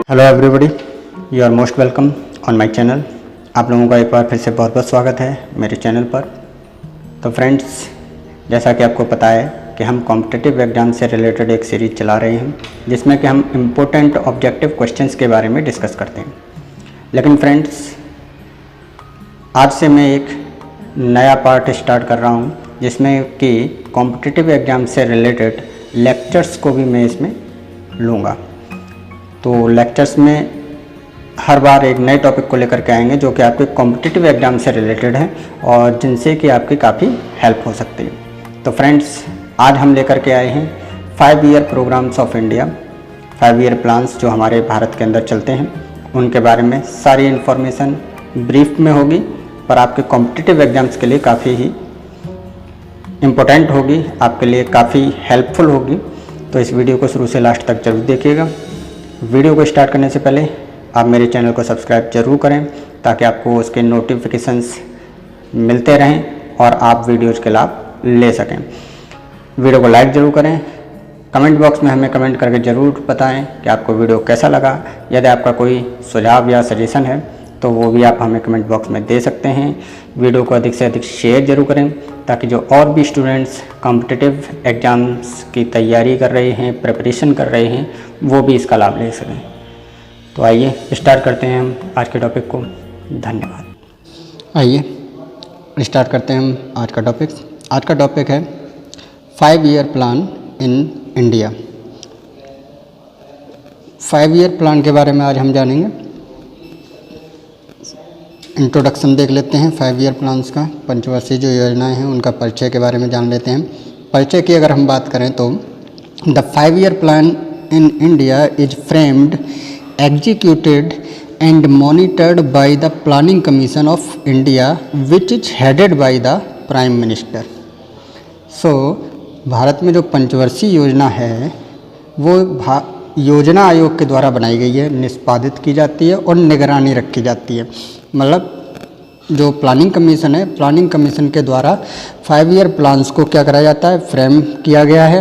Hello everybody, you are most welcome on my channel. आप लोगों का एक बार फिर से बहुत बहुत स्वागत है मेरे चैनल पर। तो फ्रेंड्स, जैसा कि आपको पता है कि हम कॉम्पिटिटिव एग्ज़ाम से रिलेटेड एक सीरीज़ चला रहे हैं जिसमें कि हम इम्पोर्टेंट ऑब्जेक्टिव क्वेश्चंस के बारे में डिस्कस करते हैं। लेकिन फ्रेंड्स, आज से मैं एक नया पार्ट स्टार्ट कर रहा हूँ जिसमें कि कॉम्पिटिटिव एग्ज़ाम से रिलेटेड लेक्चर्स को भी मैं इसमें लूँगा। तो लेक्चर्स में हर बार एक नए टॉपिक को लेकर के आएंगे जो कि आपके कॉम्पिटिटिव एग्ज़ाम से रिलेटेड है और जिनसे कि आपकी काफ़ी हेल्प हो सकती है। तो फ्रेंड्स, आज हम लेकर के आए हैं 5 year programmes of India, 5 year plans जो हमारे भारत के अंदर चलते हैं उनके बारे में सारी इन्फॉर्मेशन ब्रीफ में होगी, पर आपके कॉम्पिटिटिव एग्ज़ाम्स के लिए काफ़ी ही इम्पोर्टेंट होगी, आपके लिए काफ़ी हेल्पफुल होगी। तो इस वीडियो को शुरू से लास्ट तक जरूर देखिएगा। वीडियो को स्टार्ट करने से पहले आप मेरे चैनल को सब्सक्राइब जरूर करें ताकि आपको उसके नोटिफिकेशंस मिलते रहें और आप वीडियोज़ के लाभ ले सकें। वीडियो को लाइक ज़रूर करें। कमेंट बॉक्स में हमें कमेंट करके ज़रूर बताएं कि आपको वीडियो कैसा लगा। यदि आपका कोई सुझाव या सजेशन है तो वो भी आप हमें कमेंट बॉक्स में दे सकते हैं। वीडियो को अधिक से अधिक शेयर जरूर करें ताकि जो और भी स्टूडेंट्स कॉम्पिटिटिव एग्ज़ाम्स की तैयारी कर रहे हैं, प्रिपरेशन कर रहे हैं, वो भी इसका लाभ ले सकें। तो आइए स्टार्ट करते हैं हम आज के टॉपिक को। धन्यवाद। आइए स्टार्ट करते हैं हम आज का टॉपिक। आज का टॉपिक है 5 year plan in India. 5 year plan के बारे में आज हम जानेंगे। इंट्रोडक्शन देख लेते हैं 5 ईयर प्लान्स का। पंचवर्षीय जो योजनाएं हैं उनका परिचय के बारे में जान लेते हैं। परिचय की अगर हम बात करें तो the 5 year plan in India is framed, executed and monitored by the planning commission of India which is headed by the prime minister. So Bharat में जो पंचवर्षीय योजना है वो योजना आयोग के द्वारा बनाई गई है, निष्पादित की जाती है और निगरानी रखी जाती है। मतलब जो प्लानिंग कमीशन है, प्लानिंग कमीशन के द्वारा 5 ईयर प्लान्स को क्या करा जाता है, फ्रेम किया गया है,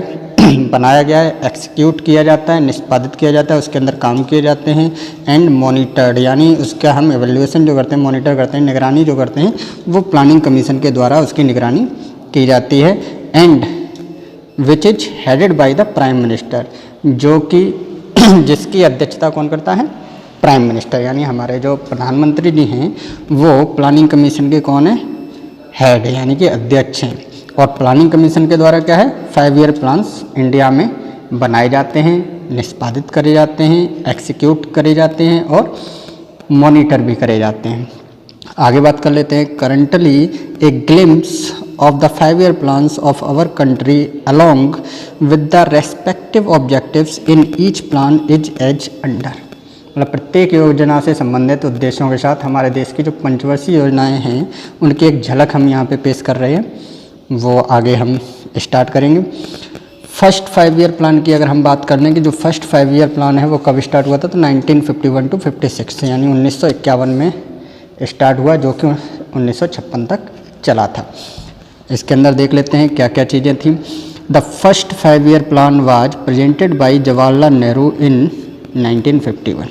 बनाया गया है, एक्सिक्यूट किया जाता है, निष्पादित किया जाता है, उसके अंदर काम किए जाते हैं एंड मॉनिटर्ड, यानी उसका हम एवेल्यूएशन जो करते हैं, मॉनिटर करते हैं, निगरानी जो करते हैं, वो प्लानिंग कमीशन के द्वारा उसकी निगरानी की जाती है। And which is headed by the prime minister, जो कि जिसकी अध्यक्षता कौन करता है, प्राइम मिनिस्टर, यानी हमारे जो प्रधानमंत्री जी हैं वो प्लानिंग कमीशन के कौन है, हेड, यानी कि अध्यक्ष हैं। और प्लानिंग कमीशन के द्वारा क्या है, 5 ईयर प्लान्स इंडिया में बनाए जाते हैं, निष्पादित करे जाते हैं, एक्सिक्यूट करे जाते हैं और मॉनिटर भी करे जाते हैं। आगे बात कर लेते हैं। Currently a glimpse of the 5 year plans of our country along with the respective objectives in each plan is as under। मतलब प्रत्येक योजना से संबंधित उद्देश्यों के साथ हमारे देश की जो पंचवर्षीय योजनाएं हैं उनकी एक झलक हम यहाँ पे पेश कर रहे हैं, वो आगे हम स्टार्ट करेंगे। फर्स्ट 5 ईयर प्लान की अगर हम बात कर लें कि जो फर्स्ट 5 ईयर प्लान है वो कब स्टार्ट हुआ था, तो 1951 to 56 यानी 1951 में स्टार्ट हुआ, जो कि 1956 तक चला था। इसके अंदर देख लेते हैं क्या क्या चीज़ें थी। The first 5 year plan was presented by Jawaharlal Nehru in 1951।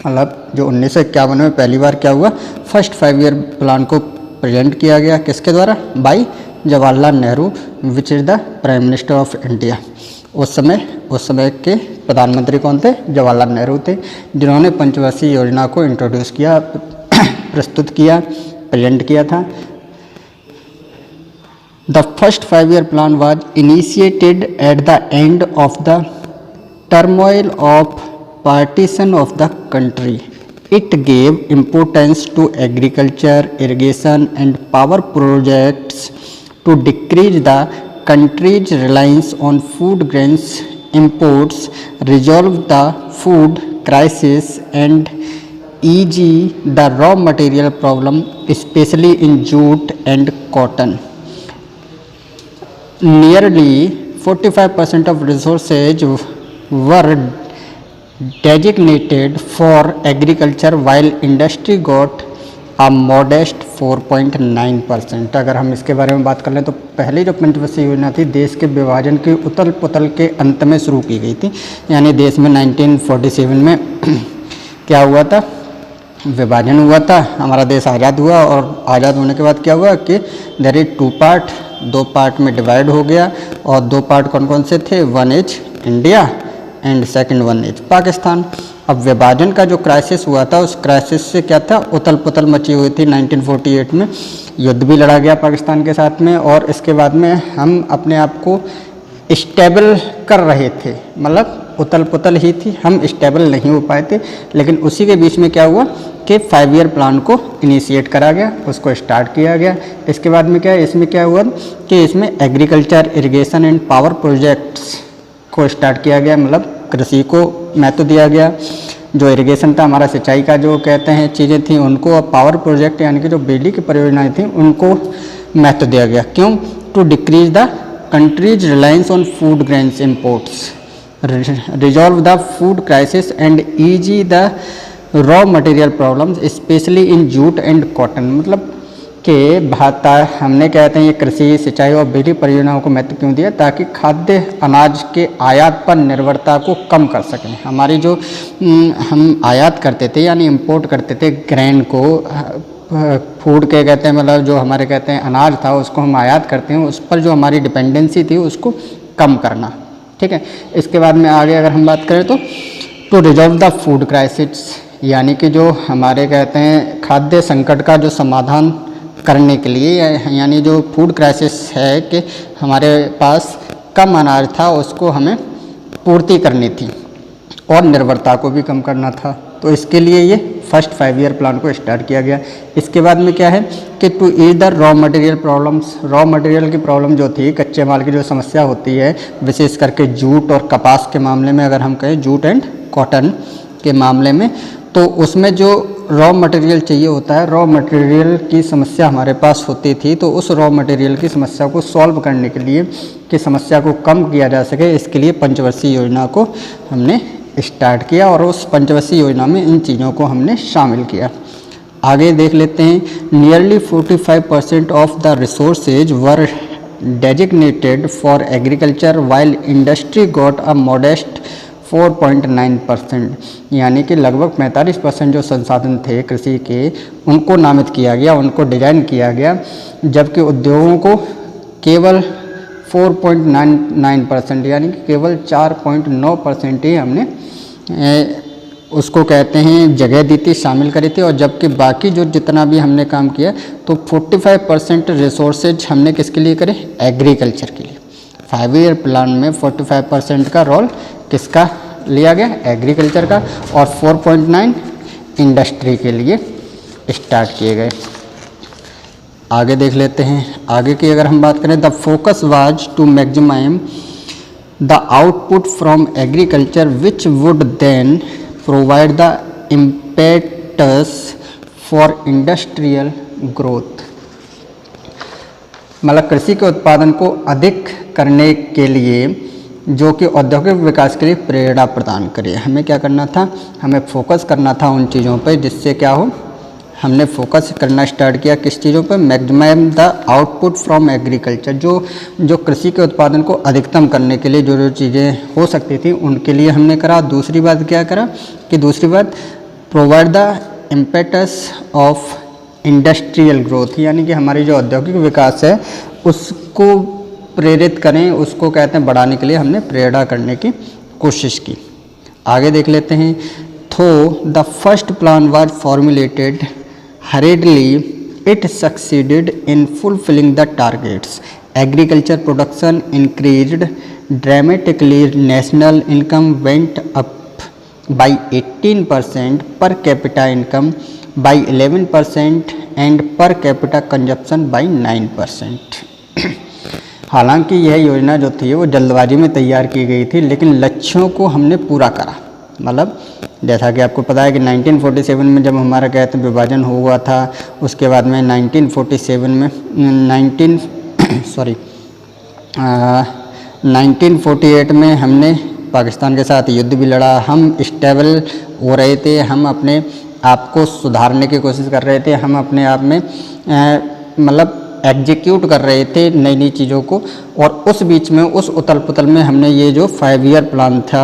मतलब जो 1951 में पहली बार क्या हुआ, फर्स्ट 5 ईयर प्लान को प्रेजेंट किया गया, किसके द्वारा, by Jawaharlal Nehru which is the prime minister of India. उस समय के प्रधानमंत्री कौन थे, जवाहरलाल नेहरू थे, जिन्होंने पंचवर्षीय योजना को इंट्रोड्यूस किया, प्रस्तुत किया, प्रेजेंट किया था। The first 5 year plan was initiated at the end of the turmoil of partition of the country. It gave importance to agriculture, irrigation and power projects to decrease the country's reliance on food grains imports, resolve the food crisis and ease the raw material problem, especially in jute and cotton. Nearly 45% of resources were designated for agriculture while industry got a modest 4.9%। अगर हम इसके बारे में बात कर लें तो पहली जो पंचवर्षीय योजना थी देश के विभाजन के उथल पुथल के अंत में शुरू की गई थी। यानी देश में 1947 में क्या हुआ था, विभाजन हुआ था, हमारा देश आज़ाद हुआ और आज़ाद होने के बाद क्या हुआ कि देयर इज 2 पार्ट, 2 पार्ट में डिवाइड हो गया। और 2 पार्ट कौन कौन से थे, one is India and second one is Pakistan. अब विभाजन का जो क्राइसिस हुआ था उस क्राइसिस से क्या था, उथल पुथल मची हुई थी। 1948 में युद्ध भी लड़ा गया पाकिस्तान के साथ में और इसके बाद में हम अपने आप को स्टेबल कर रहे थे, मतलब उथल पुथल ही थी, हम स्टेबल नहीं हो पाए थे। लेकिन उसी के बीच में क्या हुआ कि 5 ईयर प्लान को इनिशिएट करा गया, उसको स्टार्ट किया गया। इसके बाद में क्या है, इसमें क्या हुआ कि इसमें agriculture, irrigation and power projects को स्टार्ट किया गया, मतलब कृषि को महत्व दिया गया। जो इरिगेशन था हमारा सिंचाई का जो कहते हैं चीज़ें थी उनको, और पावर प्रोजेक्ट यानी कि जो बिजली की परियोजनाएँ थी उनको महत्व दिया गया। क्यों, to decrease the country's reliance on food grains imports, resolve the food crisis and ease the raw material problems especially in jute and cotton। मतलब कि हमने कहते हैं ये कृषि, सिंचाई और बिजली परियोजनाओं को महत्व क्यों दिया, ताकि खाद्य अनाज के आयात पर निर्भरता को कम कर सकें। हमारी जो हम आयात करते थे यानी इंपोर्ट करते थे ग्रेन को, फूड के कहते हैं, मतलब जो हमारे कहते हैं अनाज था उसको हम आयात करते हैं, उस पर जो हमारी डिपेंडेंसी थी उसको कम करना। ठीक है, इसके बाद में आगे अगर हम बात करें तो रिजॉल्व द फूड क्राइसिस, यानी कि जो हमारे कहते हैं खाद्य संकट का जो समाधान करने के लिए, यानी जो फूड क्राइसिस है कि हमारे पास कम अनाज था उसको हमें पूर्ति करनी थी और निर्भरता को भी कम करना था। तो इसके लिए ये फर्स्ट 5 ईयर प्लान को स्टार्ट किया गया। इसके बाद में क्या है कि to ease the raw material problems, raw material की प्रॉब्लम जो थी, कच्चे माल की जो समस्या होती है, विशेष करके जूट और कपास के मामले में, अगर हम कहें जूट एंड कॉटन के मामले में, तो उसमें जो रॉ मटेरियल चाहिए होता है, रॉ मटेरियल की समस्या हमारे पास होती थी। तो उस रॉ मटेरियल की समस्या को सॉल्व करने के लिए, कि समस्या को कम किया जा सके, इसके लिए पंचवर्षीय योजना को हमने स्टार्ट किया और उस पंचवर्षीय योजना में इन चीज़ों को हमने शामिल किया। आगे देख लेते हैं, nearly 45% of the resources were designated for agriculture while industry got a modest 4.9%, यानी कि लगभग 45% जो संसाधन थे कृषि के उनको नामित किया गया, उनको डिजाइन किया गया, जबकि उद्योगों को केवल 4.99% यानी कि केवल 4.9% ही हमने उसको कहते हैं जगह दी थी, शामिल करी थी। और जबकि बाकी जो जितना भी हमने काम किया तो 45% रिसोर्सेज हमने किसके लिए करे, एग्रीकल्चर के लिए। 5 ईयर प्लान में 45% का रोल किसका लिया गया, एग्रीकल्चर का, और 4.9 इंडस्ट्री के लिए स्टार्ट किए गए। आगे देख लेते हैं, आगे की अगर हम बात करें, the focus was to maximise the output from agriculture which would then provide the impetus for industrial growth, मतलब कृषि के उत्पादन को अधिक करने के लिए जो कि औद्योगिक विकास के लिए प्रेरणा प्रदान करे। हमें क्या करना था, हमें फोकस करना था उन चीज़ों पर जिससे क्या हो, हमने फोकस करना स्टार्ट किया किस चीज़ों पर, maximise the output from agriculture, जो कृषि के उत्पादन को अधिकतम करने के लिए जो जो चीज़ें हो सकती थी उनके लिए हमने करा। दूसरी बात क्या करा कि दूसरी बात provide the impetus of industrial growth, यानी कि हमारी जो औद्योगिक विकास है उसको प्रेरित करें, उसको कहते हैं बढ़ाने के लिए हमने प्रेरणा करने की कोशिश की। आगे देख लेते हैं, थो the first plan was formulated hurriedly, it succeeded in fulfilling the targets. Agriculture production increased dramatically. National income went up by 18%, per capita income by 11% and per capita consumption by 9%. हालांकि यह योजना जो थी वो जल्दबाजी में तैयार की गई थी, लेकिन लक्ष्यों को हमने पूरा करा। मतलब जैसा कि आपको पता है कि 1947 में जब हमारा कहते हैं विभाजन हुआ था, उसके बाद में 1947 में 1948 में हमने पाकिस्तान के साथ युद्ध भी लड़ा। हम स्टेबल हो रहे थे, हम अपने आपको सुधारने की कोशिश कर रहे थे, हम अपने आप में मतलब एग्जीक्यूट कर रहे थे नई नई चीज़ों को, और उस बीच में उस उथल पुथल में हमने ये जो 5 ईयर प्लान था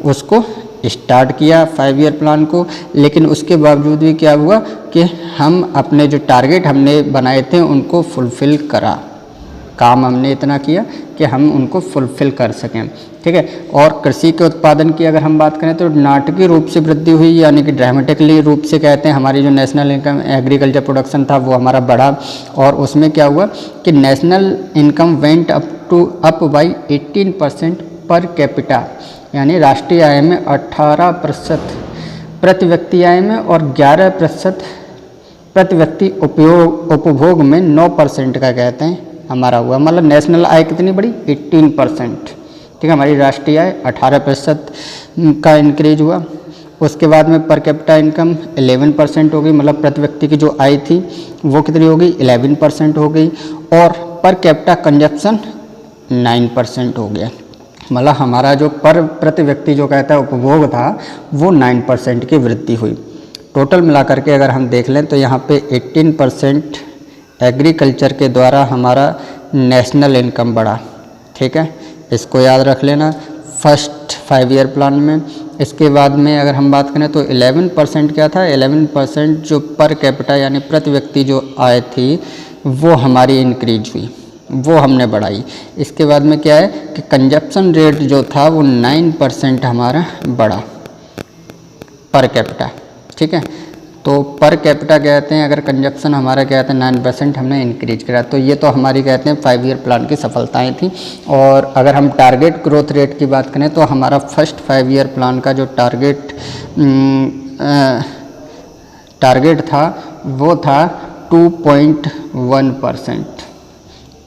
उसको स्टार्ट किया, 5 ईयर प्लान को। लेकिन उसके बावजूद भी क्या हुआ कि हम अपने जो टारगेट हमने बनाए थे उनको फुलफ़िल करा, काम हमने इतना किया कि हम उनको फुलफ़िल कर सकें, ठीक है। और कृषि के उत्पादन की अगर हम बात करें तो नाटकीय रूप से वृद्धि हुई, यानी कि ड्रामेटिकली रूप से कहते हैं हमारी जो नेशनल इनकम एग्रीकल्चर प्रोडक्शन था वो हमारा बढ़ा। और उसमें क्या हुआ कि national income went up by 18% per capita, यानी राष्ट्रीय आय में 18% प्रति व्यक्ति आय में और 11% प्रति व्यक्ति उपभोग में 9% का कहते हैं हमारा हुआ। मतलब नेशनल आय कितनी बढ़ी? 18%, ठीक है। हमारी राष्ट्रीय आय 18% का इंक्रीज हुआ। उसके बाद में पर कैपिटा इनकम 11% हो गई, मतलब प्रति व्यक्ति की जो आय थी वो कितनी हो गई? 11% हो गई। और पर कैपिटा कंजप्शन 9% हो गया, मतलब हमारा जो प्रति व्यक्ति जो कहता है उपभोग था वो 9% की वृद्धि हुई। टोटल मिलाकर के अगर हम देख लें तो यहाँ पे 18% एग्रीकल्चर के द्वारा हमारा नेशनल इनकम बढ़ा, ठीक है, इसको याद रख लेना फर्स्ट 5 ईयर प्लान में। इसके बाद में अगर हम बात करें तो 11% क्या था? 11% जो पर कैपिटा यानी प्रति व्यक्ति जो आय थी वो हमारी इंक्रीज हुई, वो हमने बढ़ाई। इसके बाद में क्या है कि कंजप्शन रेट जो था वो 9% हमारा बढ़ा पर कैपिटा, ठीक है। तो पर कैपिटा कहते हैं अगर कंजप्शन हमारा कहते हैं 9% हमने इंक्रीज करा, तो ये तो हमारी कहते हैं 5 ईयर प्लान की सफलताएं थी। और अगर हम टारगेट ग्रोथ रेट की बात करें तो हमारा फर्स्ट 5 ईयर प्लान का जो टारगेट था वो था 2.1%।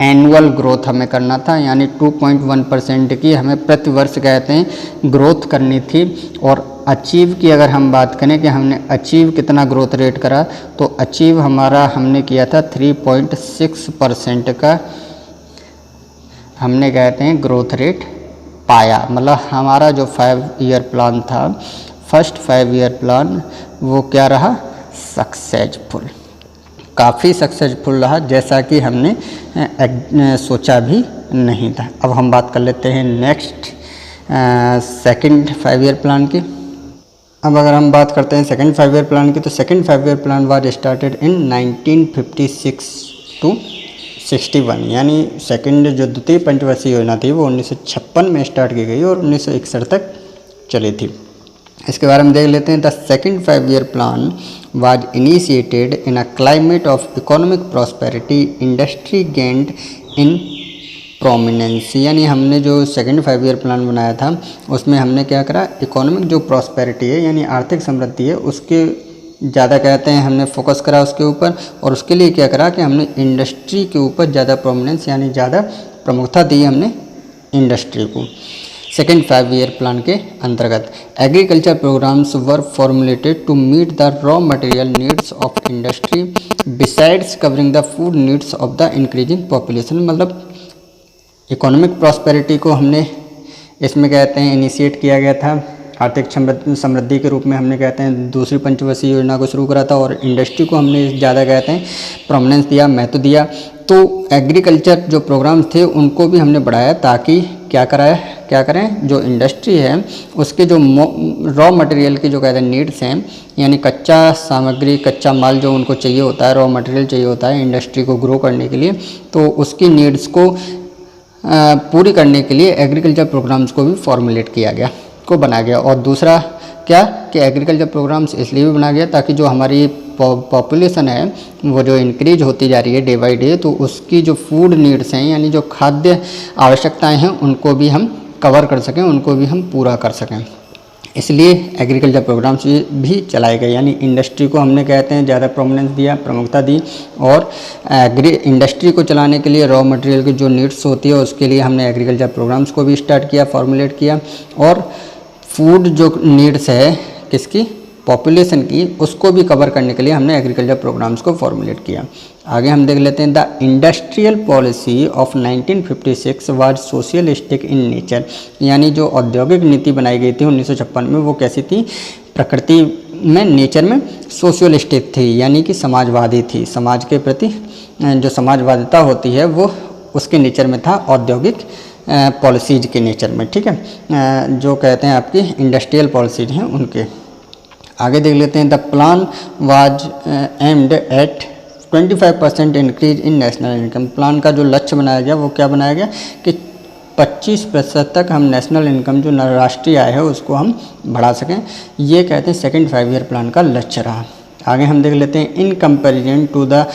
एनुअल ग्रोथ हमें करना था, यानी 2.1% की हमें प्रति वर्ष कहते हैं ग्रोथ करनी थी। और अचीव की अगर हम बात करें कि हमने अचीव कितना ग्रोथ रेट करा, तो अचीव हमारा हमने किया था 3.6% का हमने कहते हैं ग्रोथ रेट पाया। मतलब हमारा जो 5 ईयर प्लान था, फर्स्ट 5 ईयर प्लान वो क्या रहा? सक्सेसफुल, काफ़ी सक्सेसफुल रहा, जैसा कि हमने सोचा भी नहीं था। अब हम बात कर लेते हैं नेक्स्ट सेकंड 5 ईयर प्लान की। अब अगर हम बात करते हैं सेकंड 5 ईयर प्लान की, तो second 5 year plan was started in 1956 to 61, यानी सेकंड जो द्वितीय पंचवर्षीय योजना थी वो 1956 में स्टार्ट की गई और 1961 तक चली थी। इसके बारे में देख लेते हैं। The second 5 year plan was initiated in a climate of economic prosperity, industry gained in prominence, यानी हमने जो सेकंड 5 ईयर प्लान बनाया था उसमें हमने क्या करा? इकोनॉमिक जो प्रॉस्पेरिटी है यानी आर्थिक समृद्धि है उसके ज़्यादा कहते हैं हमने फोकस करा उसके ऊपर। और उसके लिए क्या करा कि हमने इंडस्ट्री के ऊपर ज़्यादा प्रोमिनेंस यानी ज़्यादा प्रमुखता दी हमने इंडस्ट्री को। सेकेंड 5 ईयर प्लान के अंतर्गत agriculture programmes were formulated to meet the raw material needs of industry besides covering the food needs of the increasing population. मतलब इकोनॉमिक प्रॉस्पेरिटी को हमने इसमें कहते हैं इनिशिएट किया गया था, आर्थिक समृद्धि के रूप में हमने कहते हैं दूसरी पंचवर्षीय योजना को शुरू करा था। और इंडस्ट्री को हमने ज़्यादा कहते हैं प्रोमिनेंस दिया, महत्व दिया। तो एग्रीकल्चर जो प्रोग्राम्स थे उनको भी हमने बढ़ाया ताकि क्या करें जो इंडस्ट्री है उसके जो रॉ मटेरियल की जो कहते हैं नीड्स हैं, यानी कच्चा सामग्री, कच्चा माल जो उनको चाहिए होता है, रॉ मटेरियल चाहिए होता है इंडस्ट्री को ग्रो करने के लिए, तो उसकी नीड्स को पूरी करने के लिए एग्रीकल्चर प्रोग्राम्स को भी फॉर्मुलेट किया गया, को बनाया गया। और दूसरा क्या कि एग्रीकल्चर प्रोग्राम्स इसलिए भी बनाया गया ताकि जो हमारी पॉपुलेशन है वो जो इंक्रीज होती जा रही है डे बाई डे, तो उसकी जो फूड नीड्स हैं यानी जो खाद्य आवश्यकताएं हैं उनको भी हम कवर कर सकें, उनको भी हम पूरा कर सकें। इसलिए एग्रीकल्चर प्रोग्राम्स भी चलाए गए, यानी इंडस्ट्री को हमने कहते हैं ज़्यादा प्रोमिनेंस दिया, प्रमुखता दी। और इंडस्ट्री को चलाने के लिए रॉ मटेरियल की जो नीड्स होती है उसके लिए हमने एग्रीकल्चर प्रोग्राम्स को भी स्टार्ट किया, फॉर्मुलेट किया। और फूड जो नीड्स है किसकी? पॉपुलेशन की, उसको भी कवर करने के लिए हमने एग्रीकल्चर प्रोग्राम्स को फॉर्मुलेट किया। आगे हम देख लेते हैं। The industrial policy of 1956 was socialistic in nature, यानी जो औद्योगिक नीति बनाई गई थी 1956 में वो कैसी थी? प्रकृति में नेचर में सोशलिस्टिक थी, यानी कि समाजवादी थी। समाज के प्रति जो समाजवादिता होती है वो उसके नेचर में था, औद्योगिक पॉलिसीज के नेचर में, ठीक है, जो कहते हैं आपकी इंडस्ट्रियल पॉलिसीज हैं उनके। आगे देख लेते हैं। The plan was aimed at 25% increase in national income. Plan का जो लक्ष्य बनाया गया वो क्या बनाया गया कि 25% तक हम नेशनल इनकम जो राष्ट्रीय आय है उसको हम बढ़ा सकें। ये कहते हैं सेकंड 5 ईयर प्लान का लक्ष्य रहा। आगे हम देख लेते हैं। In comparison to the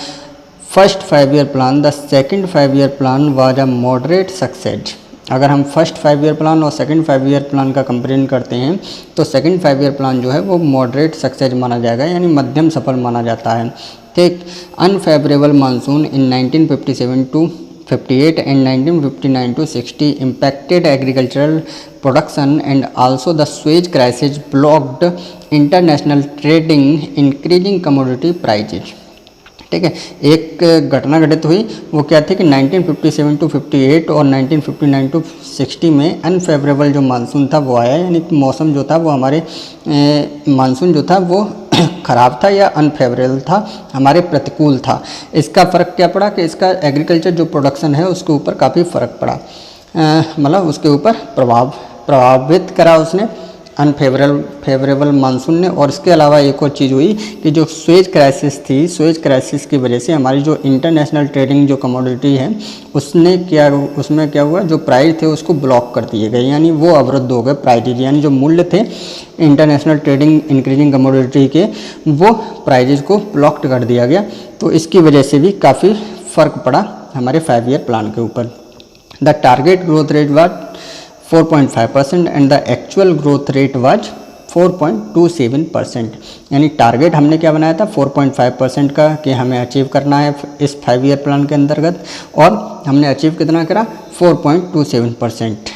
first 5 year plan the second 5 year plan was a moderate success. अगर हम फर्स्ट 5 ईयर प्लान और सेकंड 5 ईयर प्लान का कंपेरिजन करते हैं तो सेकंड 5 ईयर प्लान जो है वो मॉडरेट सक्सेस माना जाएगा, यानी मध्यम सफल माना जाता है। ठीक, unfavourable monsoon in 1957 to 58 and 1959 to 60 impacted agricultural production and also the Suez crisis blocked international trading, increasing commodity prices। ठीक है, एक घटना घटित हुई, वो क्या थी कि 1957 टू 58 और 1959 टू 60 में अनफेवरेबल जो मानसून था वो आया, यानी मौसम जो था वो हमारे मानसून जो था वो ख़राब था या अनफेवरेबल था, हमारे प्रतिकूल था। इसका फ़र्क क्या पड़ा कि इसका एग्रीकल्चर जो प्रोडक्शन है उसके ऊपर काफ़ी फ़र्क पड़ा, मतलब उसके ऊपर प्रभावित करा उसने फेवरेबल मानसून ने। और इसके अलावा एक और चीज़ हुई कि जो स्वेज क्राइसिस थी, स्वेज क्राइसिस की वजह से हमारी जो इंटरनेशनल ट्रेडिंग जो कमोडिटी है उसमें क्या हुआ, जो प्राइस थे उसको ब्लॉक कर दिए गए, यानी वो अवरुद्ध हो गए प्राइजेज, यानी जो मूल्य थे इंटरनेशनल ट्रेडिंग इंक्रीजिंग कमोडिटी के वो प्राइजेज को ब्लॉक्ड कर दिया गया। तो इसकी वजह से भी काफ़ी फ़र्क पड़ा हमारे 5 ईयर प्लान के ऊपर। The target growth rate was 4.5% and the actual growth rate was 4.27%। यानी टारगेट हमने क्या बनाया था 4.5% का कि हमें अचीव करना है इस 5 ईयर प्लान के अंतर्गत, और हमने अचीव कितना करा 4.27%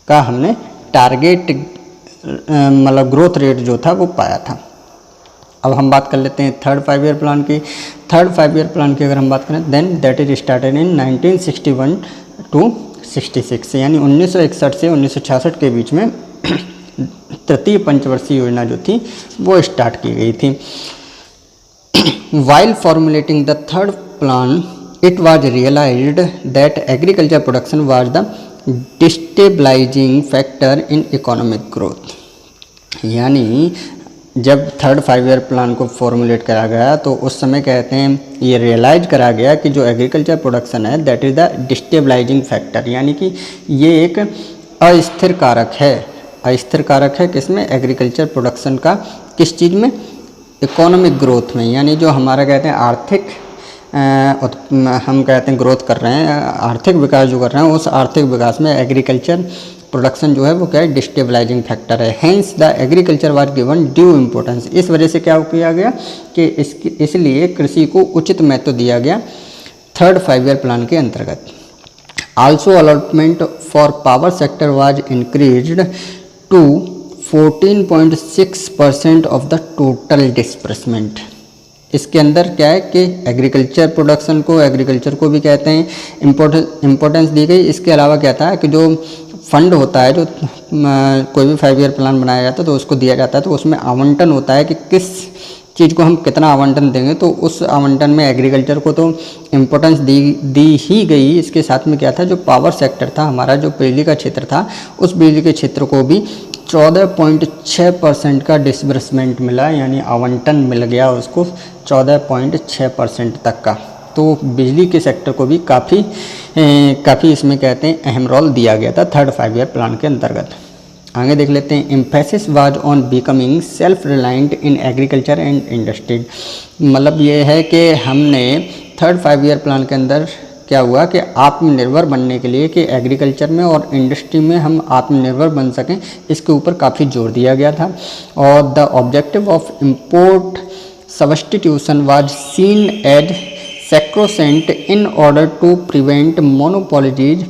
का हमने टारगेट मतलब ग्रोथ रेट जो था वो पाया था। अब हम बात कर लेते हैं थर्ड 5 ईयर प्लान की। थर्ड 5 ईयर प्लान की अगर हम बात करें then that is started in 1961 to 66, यानी 1961 से 1966 के बीच में तृतीय पंचवर्षीय योजना जो थी वो स्टार्ट की गई थी। While formulating the third plan it was realised that agriculture production was the destabilising factor in economic growth. यानी जब थर्ड 5 ईयर प्लान को फॉर्मुलेट करा गया तो उस समय कहते हैं ये रियलाइज करा गया कि जो एग्रीकल्चर प्रोडक्शन है that is the destabilising factor, यानी कि ये एक अस्थिर कारक है। अस्थिर कारक है किसमें, एग्रीकल्चर प्रोडक्शन का, किस चीज़ में, इकोनॉमिक ग्रोथ में। यानी जो हमारा कहते हैं आर्थिक हम कहते हैं ग्रोथ कर रहे हैं, आर्थिक विकास जो कर रहे हैं, उस आर्थिक विकास में एग्रीकल्चर प्रोडक्शन जो है वो क्या है, डिस्टेबलाइजिंग फैक्टर है। Hence the agriculture was given due importance. इस वजह से क्या किया गया कि इसलिए कृषि को उचित महत्व दिया गया थर्ड 5 ईयर प्लान के अंतर्गत। Also allotment for power sector was increased to 14.6% of the total disbursement. इसके अंदर क्या है कि एग्रीकल्चर प्रोडक्शन को, एग्रीकल्चर को भी कहते हैं इम्पोर्टेंस दी गई। इसके अलावा क्या था कि जो फंड होता है, जो कोई भी 5 ईयर प्लान बनाया जाता है तो उसको दिया जाता है, तो उसमें आवंटन होता है कि किस चीज़ को हम कितना आवंटन देंगे, तो उस आवंटन में एग्रीकल्चर को तो इम्पोर्टेंस दी ही गई। इसके साथ में क्या था, जो पावर सेक्टर था हमारा, जो बिजली का क्षेत्र था, उस बिजली के क्षेत्र को भी 14.6% का डिसबर्समेंट मिला, यानी आवंटन मिल गया उसको 14.6% तक का। तो बिजली के सेक्टर को भी काफ़ी इसमें कहते हैं अहम रोल दिया गया था थर्ड 5 ईयर प्लान के अंतर्गत। आगे देख लेते हैं। Emphasis was on becoming self reliant in agriculture and industry. मतलब ये है कि हमने थर्ड 5 ईयर प्लान के अंदर क्या हुआ कि आत्मनिर्भर बनने के लिए कि एग्रीकल्चर में और इंडस्ट्री में हम आत्मनिर्भर बन सकें, इसके ऊपर काफ़ी जोर दिया गया था। और the objective of import substitution was seen as sacrosanct in order to prevent monopolies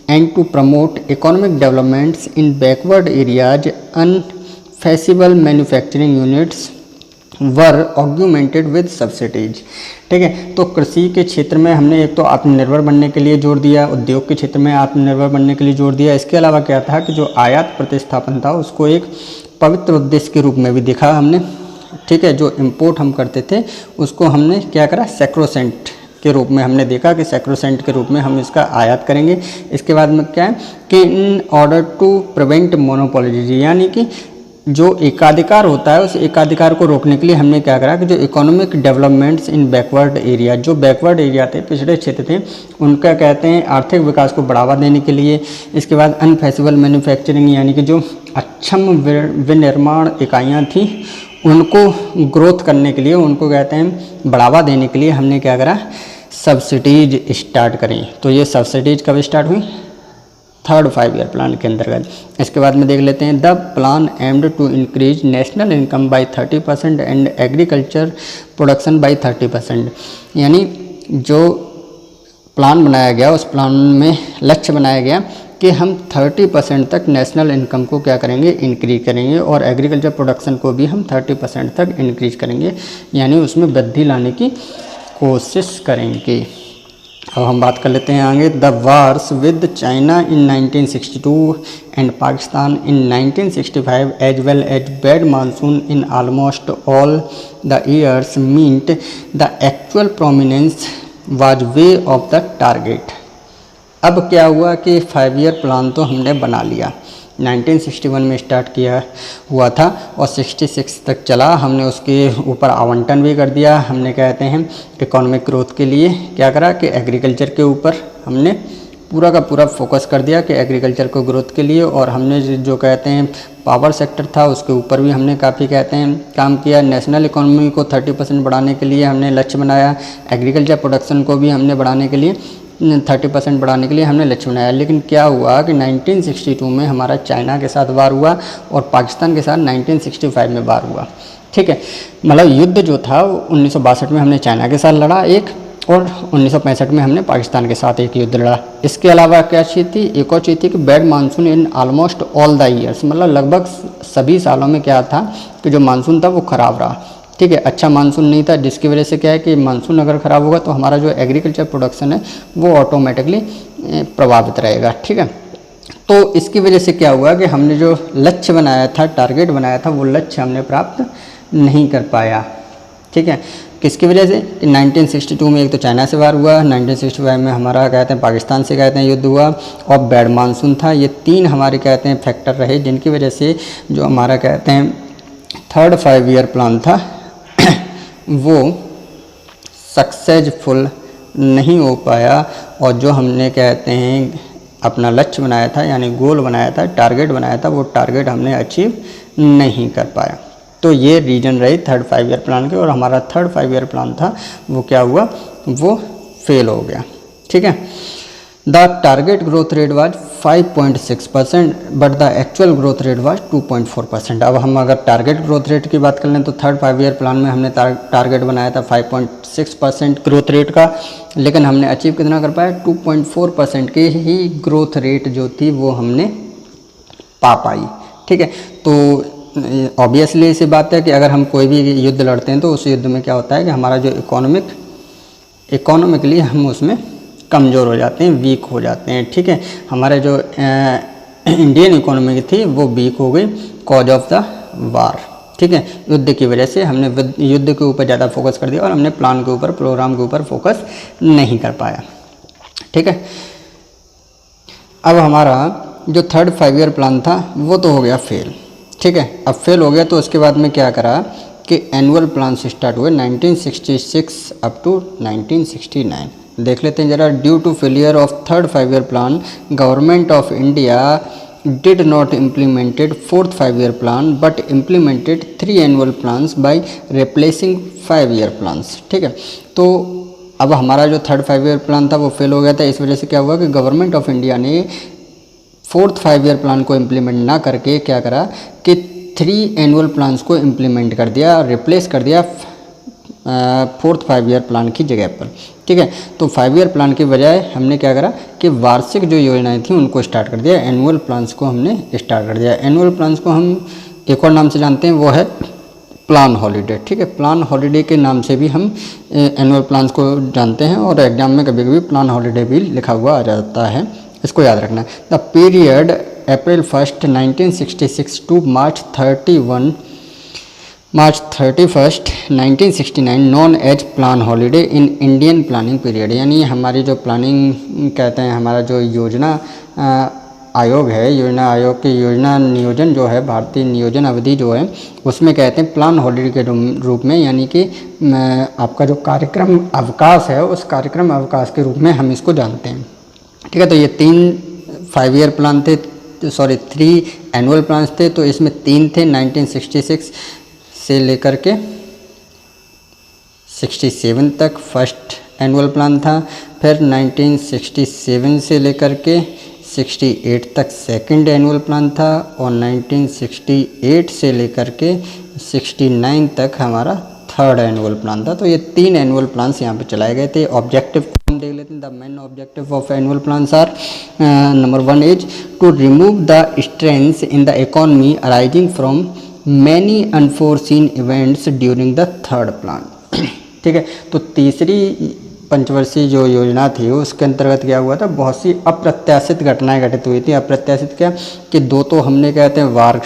and to promote economic developments in backward areas. Unfeasible manufacturing units were augmented with subsidies। ठीक है, तो कृषि के क्षेत्र में हमने एक तो आत्मनिर्भर बनने के लिए जोर दिया, उद्योग के क्षेत्र में आत्मनिर्भर बनने के लिए जोर दिया। इसके अलावा क्या था कि जो आयात प्रतिस्थापन था उसको एक पवित्र उद्देश्य के रूप में भी देखा हमने। ठीक है, जो इंपोर्ट हम करते थे उसको हमने क्या करा, सैक्रोसेंट के रूप में हमने देखा कि सैक्रोसेंट के रूप में हम इसका आयात करेंगे। इसके बाद में क्या है कि in order to prevent monopoly, यानी कि जो एकाधिकार होता है उस एकाधिकार को रोकने के लिए हमने क्या करा कि जो economic developments in backward area, जो बैकवर्ड एरिया थे, पिछड़े क्षेत्र थे, उनका कहते हैं आर्थिक विकास को बढ़ावा देने के लिए। इसके बाद अनफेसिबल मैन्युफैक्चरिंग, यानी कि जो अक्षम विनिर्माण इकाइयाँ थी उनको ग्रोथ करने के लिए, उनको कहते हैं बढ़ावा देने के लिए हमने क्या करा, सब्सिडीज स्टार्ट करी। तो ये सब्सिडीज कब स्टार्ट हुई, थर्ड 5 ईयर प्लान के अंतर्गत। इसके बाद में देख लेते हैं the plan aimed to increase national income by 30% and agriculture production by 30%, यानी जो प्लान बनाया गया उस प्लान में लक्ष्य बनाया गया कि हम 30% तक नेशनल इनकम को क्या करेंगे, इंक्रीज करेंगे, और एग्रीकल्चर प्रोडक्शन को भी हम 30% तक इंक्रीज करेंगे, यानी उसमें वृद्धि लाने की कोशिश करेंगे। अब हम बात कर लेते हैं आगे, the wars with China in 1962 and Pakistan in 1965 as well as bad monsoon in almost all the years meant the actual prominence was way off the target. अब क्या हुआ कि 5 ईयर प्लान तो हमने बना लिया, 1961 में स्टार्ट किया हुआ था और 66 तक चला। हमने उसके ऊपर आवंटन भी कर दिया। हमने कहते हैं इकोनॉमिक ग्रोथ के लिए क्या करा कि एग्रीकल्चर के ऊपर हमने पूरा का पूरा फोकस कर दिया कि एग्रीकल्चर को ग्रोथ के लिए, और हमने जो कहते हैं पावर सेक्टर था उसके ऊपर भी हमने काफ़ी कहते हैं काम किया। नेशनल इकोनॉमी को 30% बढ़ाने के लिए हमने लक्ष्य बनाया, एग्रीकल्चर प्रोडक्शन को भी हमने बढ़ाने के लिए 30% बढ़ाने के लिए हमने लक्ष्य बनाया। लेकिन क्या हुआ कि 1962 में हमारा चाइना के साथ वार हुआ और पाकिस्तान के साथ 1965 में वार हुआ, ठीक है। मतलब युद्ध जो था वो 1962 में हमने चाइना के साथ लड़ा एक, और 1965 में हमने पाकिस्तान के साथ एक युद्ध लड़ा। इसके अलावा क्या चीज़ थी, एक और चीज़ थी कि bad monsoon in almost all the years, मतलब लगभग सभी सालों में क्या था कि जो मानसून था वो ख़राब रहा, ठीक है, अच्छा मानसून नहीं था, जिसकी वजह से क्या है कि मानसून अगर ख़राब होगा तो हमारा जो एग्रीकल्चर प्रोडक्शन है वो ऑटोमेटिकली प्रभावित रहेगा, ठीक है। तो इसकी वजह से क्या हुआ कि हमने जो लक्ष्य बनाया था, टारगेट बनाया था, वो लक्ष्य हमने प्राप्त नहीं कर पाया, ठीक है। किसकी वजह से कि 1962 में एक तो चाइना से वार हुआ, 1965 में हमारा कहते हैं पाकिस्तान से कहते हैं युद्ध हुआ, और बैड मानसून था। ये 3 हमारे कहते हैं फैक्टर रहे जिनकी वजह से जो हमारा कहते हैं थर्ड 5 ईयर प्लान था वो सक्सेसफुल नहीं हो पाया, और जो हमने कहते हैं अपना लक्ष्य बनाया था, यानी गोल बनाया था, टारगेट बनाया था, वो टारगेट हमने अचीव नहीं कर पाया। तो ये रीजन रही थर्ड 5 ईयर प्लान के, और हमारा थर्ड 5 ईयर प्लान था वो क्या हुआ, वो फेल हो गया, ठीक है। The target growth rate was 5.6% but the actual growth rate was 2.4%। अब हम अगर टारगेट ग्रोथ रेट की बात कर लें तो थर्ड 5 ईयर प्लान में हमने टारगेट बनाया था 5.6% ग्रोथ रेट का, लेकिन हमने अचीव कितना कर पाया, 2.4% की ही ग्रोथ रेट जो थी वो हमने पा पाई, ठीक है। तो ऑब्वियसली ऐसी बात है कि अगर हम कोई भी युद्ध लड़ते हैं तो उस युद्ध में क्या होता है कि हमारा जो इकोनॉमिकली हम उसमें कमज़ोर हो जाते हैं, वीक हो जाते हैं, ठीक है। हमारे जो इंडियन इकोनॉमी थी वो वीक हो गई कॉज ऑफ द वार, ठीक है। युद्ध की वजह से हमने युद्ध के ऊपर ज़्यादा फोकस कर दिया और हमने प्लान के ऊपर, प्रोग्राम के ऊपर फोकस नहीं कर पाया, ठीक है। अब हमारा जो थर्ड 5 ईयर प्लान था वो तो हो गया फेल, ठीक है। अब फेल हो गया तो उसके बाद में क्या करा कि एनुअल प्लान से स्टार्ट हुए 1966 अप टू 1969। देख लेते हैं ज़रा। Due to failure of third 5 year plan, government of India did not implemented fourth 5 year plan but implemented 3 annual plans by replacing 5 year plans, ठीक है। तो अब हमारा जो थर्ड 5 ईयर प्लान था वो फेल हो गया था। इस वजह से क्या हुआ कि गवर्नमेंट ऑफ इंडिया ने फोर्थ 5 ईयर प्लान को इम्प्लीमेंट ना करके क्या करा कि 3 एनुअल प्लान्स को इम्प्लीमेंट कर दिया, रिप्लेस कर दिया फोर्थ 5 ईयर प्लान की जगह पर, ठीक है। तो 5 ईयर प्लान के बजाय हमने क्या करा कि वार्षिक जो योजनाएं थी उनको स्टार्ट कर दिया, एनुअल प्लान्स को हमने स्टार्ट कर दिया। एनुअल प्लान्स को हम एक और नाम से जानते हैं, वो है प्लान हॉलीडे, ठीक है। प्लान हॉलीडे के नाम से भी हम एनुअल प्लान्स को जानते हैं, और एग्जाम में कभी कभी प्लान हॉलीडे भी लिखा हुआ आ जाता है, इसको याद रखना। The period April 1, 1966 to March 31, March 31st 1969 known as plan holiday in Indian planning period, यानी हमारी जो प्लानिंग कहते हैं, हमारा जो योजना आयोग है, योजना आयोग की योजना नियोजन जो है, भारतीय नियोजन अवधि जो है, उसमें कहते हैं प्लान हॉलीडे के रूप में, यानी कि आपका जो कार्यक्रम अवकाश है उस कार्यक्रम अवकाश के रूप में हम इसको जानते हैं। ठीक है, तो ये 3 5 ईयर प्लान थे, 3 एनुअल प्लान्स थे। तो इसमें 3 थे 1966 से लेकर के 67 तक फर्स्ट एनुअल प्लान था, फिर 1967 से लेकर के 68 तक सेकंड एनुअल प्लान था, और 1968 से लेकर के 69 तक हमारा थर्ड एनुअल प्लान था। तो ये 3 एनुअल प्लान्स यहाँ पे चलाए गए थे। ऑब्जेक्टिव को हम देख लेते हैं। The main objective of annual plans are, number 1 is to remove the strains in the economy arising from many unforeseen events during the third plan. ठीक है, तो तीसरी पंचवर्षीय जो योजना थी उसके अंतर्गत क्या हुआ था, बहुत सी अप्रत्याशित घटनाएं घटित हुई थी। अप्रत्याशित क्या कि 2 तो हमने कहते हैं वार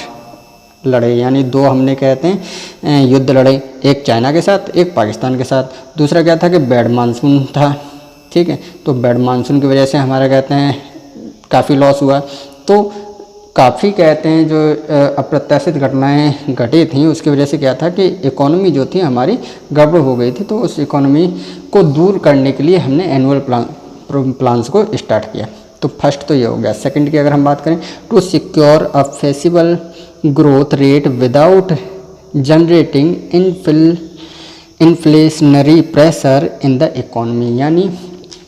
लड़े, यानी 2 हमने कहते हैं युद्ध लड़े, एक चाइना के साथ, एक पाकिस्तान के साथ। दूसरा क्या था कि बैड मानसून था। ठीक है, तो बैड मानसून की वजह से हमारा कहते हैं काफ़ी लॉस हुआ। तो काफ़ी कहते हैं जो अप्रत्याशित घटनाएं घटी थी उसकी वजह से क्या था कि इकोनॉमी जो थी हमारी गड़बड़ हो गई थी। तो उस इकोनॉमी को दूर करने के लिए हमने एनुअल प्लान्स को स्टार्ट किया। तो फर्स्ट तो ये हो गया। सेकंड की अगर हम बात करें, to secure a feasible growth rate without generating inflationary pressure in the economy, यानी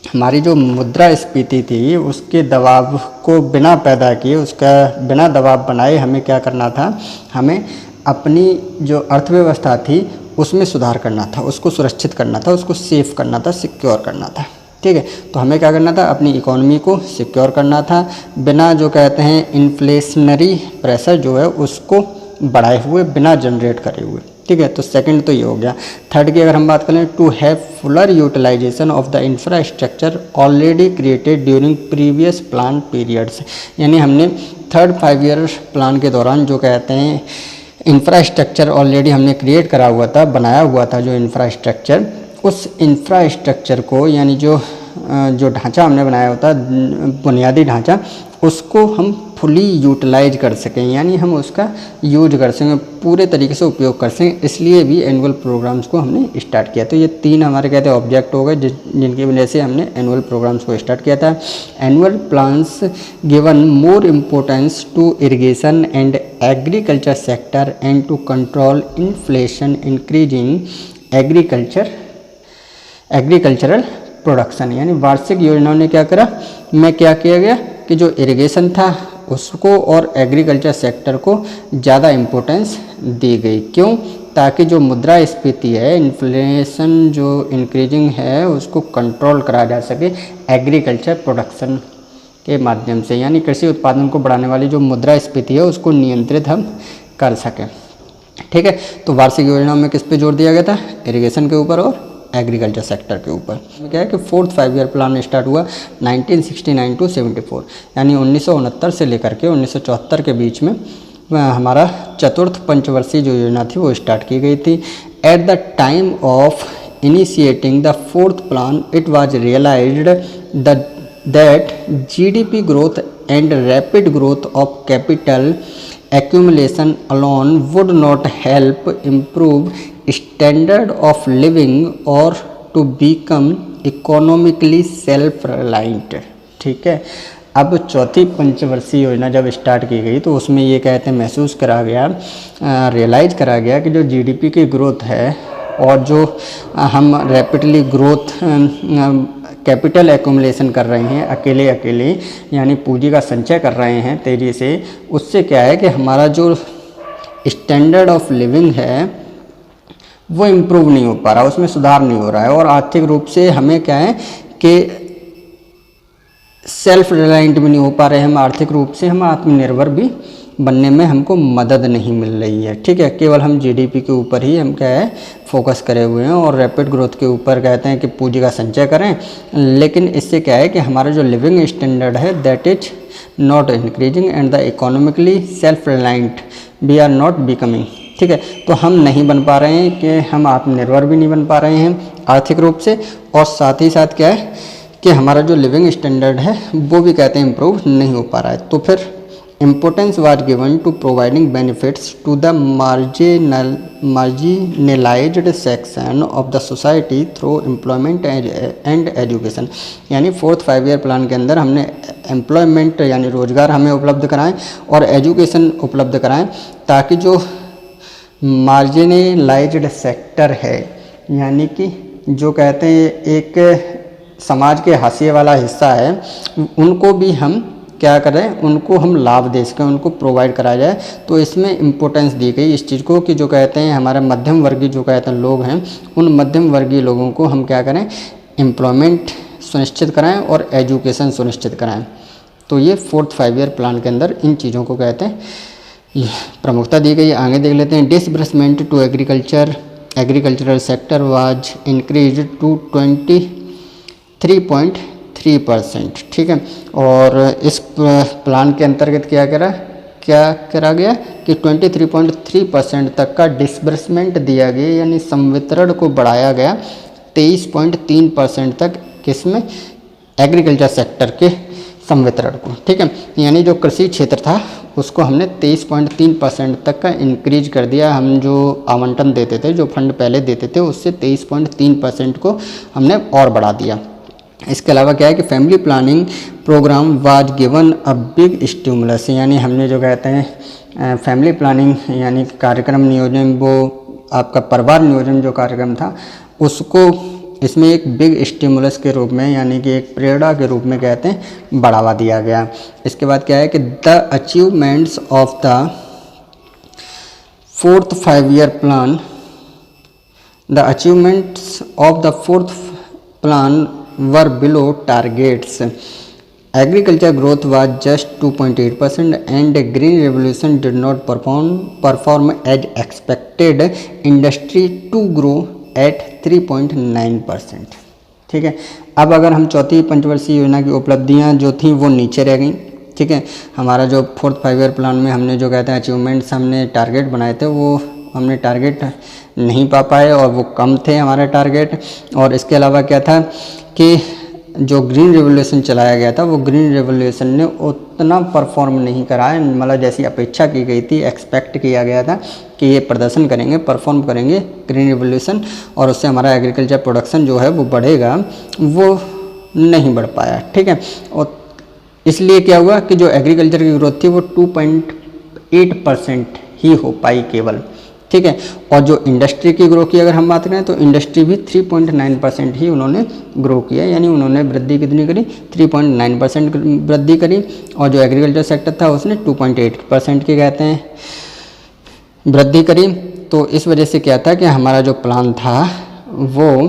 हमारी जो मुद्रास्फीति थी उसके दबाव को बिना पैदा किए, उसका बिना दबाव बनाए हमें क्या करना था, हमें अपनी जो अर्थव्यवस्था थी उसमें सुधार करना था, उसको सुरक्षित करना था, उसको सेफ करना था, सिक्योर करना था। ठीक है, तो हमें क्या करना था, अपनी इकोनॉमी को सिक्योर करना था बिना जो कहते हैं इन्फ्लेशनरी प्रेशर जो है उसको बढ़ाए हुए, बिना जनरेट करे हुए। ठीक है, तो सेकंड तो ये हो गया। थर्ड की अगर हम बात करें, to have fuller utilization of the infrastructure already created during previous plan periods, यानी हमने थर्ड 5 ईयर प्लान के दौरान जो कहते हैं इंफ्रास्ट्रक्चर ऑलरेडी हमने क्रिएट करा हुआ था, बनाया हुआ था जो इंफ्रास्ट्रक्चर, उस इंफ्रास्ट्रक्चर को, यानी जो ढांचा हमने बनाया होता, बुनियादी ढांचा, उसको हम फुली यूटिलाइज कर सकें, यानी हम उसका यूज कर सकें, पूरे तरीके से उपयोग कर सकें। इसलिए भी एनुअल प्रोग्राम्स को हमने स्टार्ट किया। तो ये 3 हमारे कहते हैं ऑब्जेक्ट हो गए जिनकी वजह से हमने एनुअल प्रोग्राम्स को स्टार्ट किया था। Annual plans given more importance to irrigation and agriculture sector and to control inflation increasing agricultural production, यानी वार्षिक योजनाओं ने क्या करा, में क्या किया गया कि जो इरिगेशन था उसको और एग्रीकल्चर सेक्टर को ज़्यादा इम्पोर्टेंस दी गई। क्यों? ताकि जो मुद्रास्फीति है, इन्फ्लेशन जो इंक्रीजिंग है, उसको कंट्रोल करा जा सके एग्रीकल्चर प्रोडक्शन के माध्यम से, यानी कृषि उत्पादन को बढ़ाने वाली जो मुद्रास्फीति है उसको नियंत्रित हम कर सकें। ठीक है, तो वार्षिक योजनाओं में किस पे जोर दिया गया था, इरिगेशन के ऊपर और एग्रीकल्चर सेक्टर के ऊपर। क्या है कि 4th 5 ईयर प्लान स्टार्ट हुआ 1969 to 74, यानी 1969 से लेकर के 1974 के बीच में हमारा चतुर्थ पंचवर्षीय जो योजना थी वो स्टार्ट की गई थी। At the time of initiating the 4th plan it was realised that GDP growth and rapid growth of capital accumulation alone would not help improve standard of living or to become economically self reliant। ठीक है, अब चौथी पंचवर्षीय योजना जब start की गई तो उसमें ये कहते हैं महसूस करा गया, रियलाइज करा गया कि जो GDP की ग्रोथ है और जो हम रैपिडली ग्रोथ कैपिटल एक्यूमुलेशन कर रहे हैं अकेले, यानी पूंजी का संचय कर रहे हैं तेज़ी से, उससे क्या है कि हमारा जो स्टैंडर्ड ऑफ लिविंग है वो इम्प्रूव नहीं हो पा रहा, उसमें सुधार नहीं हो रहा है, और आर्थिक रूप से हमें क्या है कि सेल्फ रिलायंट भी नहीं हो पा रहे हैं हम, आर्थिक रूप से हम आत्मनिर्भर भी बनने में हमको मदद नहीं मिल रही है। ठीक है, केवल हम GDP के ऊपर ही हम क्या है फोकस करे हुए हैं और रैपिड ग्रोथ के ऊपर कहते हैं कि पूंजी का संचय करें, लेकिन इससे क्या है कि हमारा जो लिविंग स्टैंडर्ड है that is not increasing and the economically self reliant we are not becoming. ठीक है। तो हम नहीं बन पा रहे हैं कि हम आत्मनिर्भर भी नहीं बन पा रहे हैं आर्थिक रूप से, और साथ ही साथ क्या है कि हमारा जो लिविंग स्टैंडर्ड है वो भी कहते हैं इम्प्रूव नहीं हो पा रहा है। तो फिर importance was given to providing benefits to the marginalized section of the society through employment and education. यानी 4th 5 ईयर प्लान के अंदर हमने एम्प्लॉयमेंट यानी रोज़गार हमें उपलब्ध कराएं और एजुकेशन उपलब्ध कराएं, ताकि जो मार्जिनलाइज्ड सेक्टर है, यानी कि जो कहते हैं एक समाज के हाशिए वाला हिस्सा है, उनको भी हम क्या करें, उनको हम लाभ दे सकें, उनको प्रोवाइड कराया जाए। तो इसमें इम्पोर्टेंस दी गई इस चीज़ को कि जो कहते हैं हमारे मध्यम वर्गीय जो कहते हैं लोग हैं, उन मध्यम वर्गीय लोगों को हम क्या करें, एम्प्लॉयमेंट सुनिश्चित कराएं और एजुकेशन सुनिश्चित कराएं। तो ये 4th 5 ईयर प्लान के अंदर इन चीज़ों को कहते हैं प्रमुखता दी गई। आगे देख लेते हैं। Disbursement to agricultural sector was increase to 23.3%। ठीक है। और इस प्लान के अंतर्गत क्या करा गया कि 23.3% तक का डिसबर्समेंट दिया गया, यानी संवितरण को बढ़ाया गया 23.3% तक, किसमें, एग्रीकल्चर सेक्टर के संवितरण को। ठीक है। यानी जो कृषि क्षेत्र था उसको हमने 23.3% तक का इंक्रीज कर दिया। हम जो आवंटन देते थे, जो फंड पहले देते थे, उससे 23.3% को हमने और बढ़ा दिया। इसके अलावा क्या है कि family planning program was given a big stimulus, यानी हमने जो कहते हैं फैमिली प्लानिंग यानी कार्यक्रम नियोजन, वो आपका परिवार नियोजन जो कार्यक्रम था, उसको इसमें एक बिग स्टिमुलस के रूप में, यानी कि एक प्रेरणा के रूप में कहते हैं बढ़ावा दिया गया। इसके बाद क्या है कि the achievements of the 4th 5 year plan, the achievements of the 4th plan were below targets. Agriculture growth was just 2.8% and green revolution did not perform as expected. Industry to grow at 3.9%। ठीक है। अब अगर हम चौथी पंचवर्षीय योजना की उपलब्धियां जो थी वो नीचे रह गई। ठीक है। हमारा जो 4th 5 ईयर प्लान में हमने जो कहते हैं अचीवमेंट्स, हमने टारगेट बनाए थे, वो हमने टारगेट नहीं पा पाए और वो कम थे हमारे टारगेट। और इसके अलावा क्या था कि जो ग्रीन रेवोल्यूशन चलाया गया था, वो ग्रीन रेवोल्यूशन ने उतना परफॉर्म नहीं करा है, मतलब जैसी अपेक्षा की गई थी, एक्सपेक्ट किया गया था कि ये प्रदर्शन करेंगे, परफॉर्म करेंगे ग्रीन रेवोल्यूशन, और उससे हमारा एग्रीकल्चर प्रोडक्शन जो है वो बढ़ेगा, वो नहीं बढ़ पाया। ठीक है। और इसलिए क्या हुआ कि जो एग्रीकल्चर की ग्रोथ थी वो 2.8% ही हो पाई केवल। ठीक है। और जो इंडस्ट्री की ग्रो की अगर हम बात करें तो इंडस्ट्री भी 3.9% ही उन्होंने ग्रो किया, यानी उन्होंने वृद्धि कितनी करी, 3.9% वृद्धि करी। और जो एग्रीकल्चर सेक्टर था उसने 2.8% की कहते हैं वृद्धि करी। तो इस वजह से क्या था कि हमारा जो प्लान था वो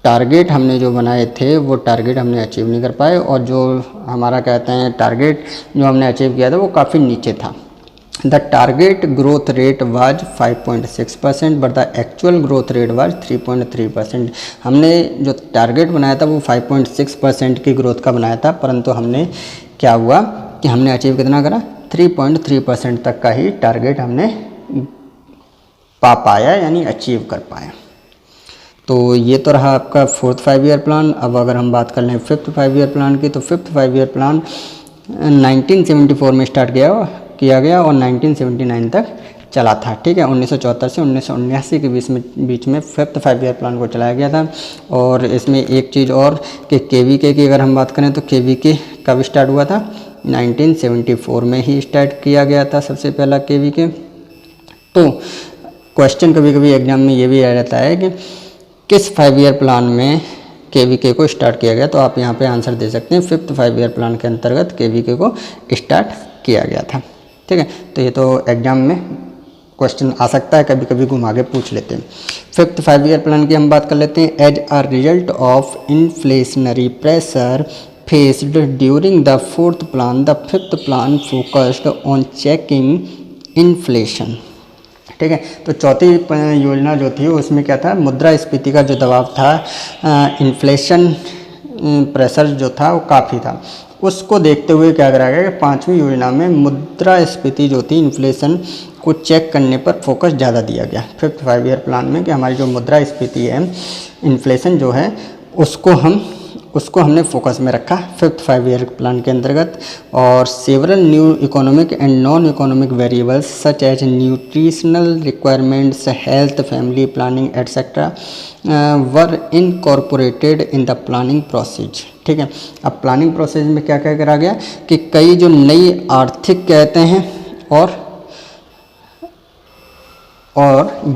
टारगेट हमने जो बनाए थे वो टारगेट हमने अचीव नहीं कर पाए, और जो हमारा कहते हैं टारगेट जो हमने अचीव किया था वो काफ़ी नीचे था। The target growth rate was 5.6% but the actual growth rate was 3.3%। हमने जो टारगेट बनाया था वो 5.6% की ग्रोथ का बनाया था, परंतु हमने क्या हुआ कि हमने अचीव कितना करा, 3.3% तक का ही टारगेट हमने पा पाया, यानी अचीव कर पाया। तो ये तो रहा आपका 4th 5 ईयर प्लान। अब अगर हम बात कर लें 5th 5 ईयर प्लान की, तो 5th 5 ईयर प्लान 1974 में स्टार्ट किया गया और 1979 तक चला था। ठीक है। 1974 से 1979 के बीच में 5th 5 ईयर प्लान को चलाया गया था। और इसमें एक चीज़ और कि KVK की अगर हम बात करें तो KVK कब स्टार्ट हुआ था, 1974 में ही स्टार्ट किया गया था सबसे पहला KVK। तो क्वेश्चन कभी कभी एग्जाम में ये भी आ जाता है कि किस 5 ईयर प्लान में KVK को स्टार्ट किया गया, तो आप यहाँ पे आंसर दे सकते हैं 5th 5 ईयर प्लान के अंतर्गत KVK को स्टार्ट किया गया था। ठीक है। तो ये तो एग्जाम में क्वेश्चन आ सकता है, कभी कभी घुमा के पूछ लेते हैं। 5th 5 ईयर प्लान की हम बात कर लेते हैं। As a result of inflationary pressure faced during the 4th plan, the 5th plan focused on checking inflation. ठीक है। तो चौथी योजना जो थी उसमें क्या था, मुद्रास्फीति का जो दबाव था, इन्फ्लेशन प्रेशर जो था वो काफ़ी था, उसको देखते हुए क्या करा गया कि 5वीं योजना में मुद्रास्फीति जो थी, इन्फ्लेशन को चेक करने पर फोकस ज़्यादा दिया गया फिफ्थ 5 ईयर प्लान में, कि हमारी जो मुद्रास्फीति है, इन्फ्लेशन जो है, उसको हमने फोकस में रखा फिफ्थ 5 ईयर प्लान के अंतर्गत। और several new economic and non economic variables such as nutritional requirements, health, family planning etcetera were incorporated in the planning process. ठीक है, अब प्लानिंग प्रोसेस में क्या क्या करा गया कि कई जो नई आर्थिक कहते हैं और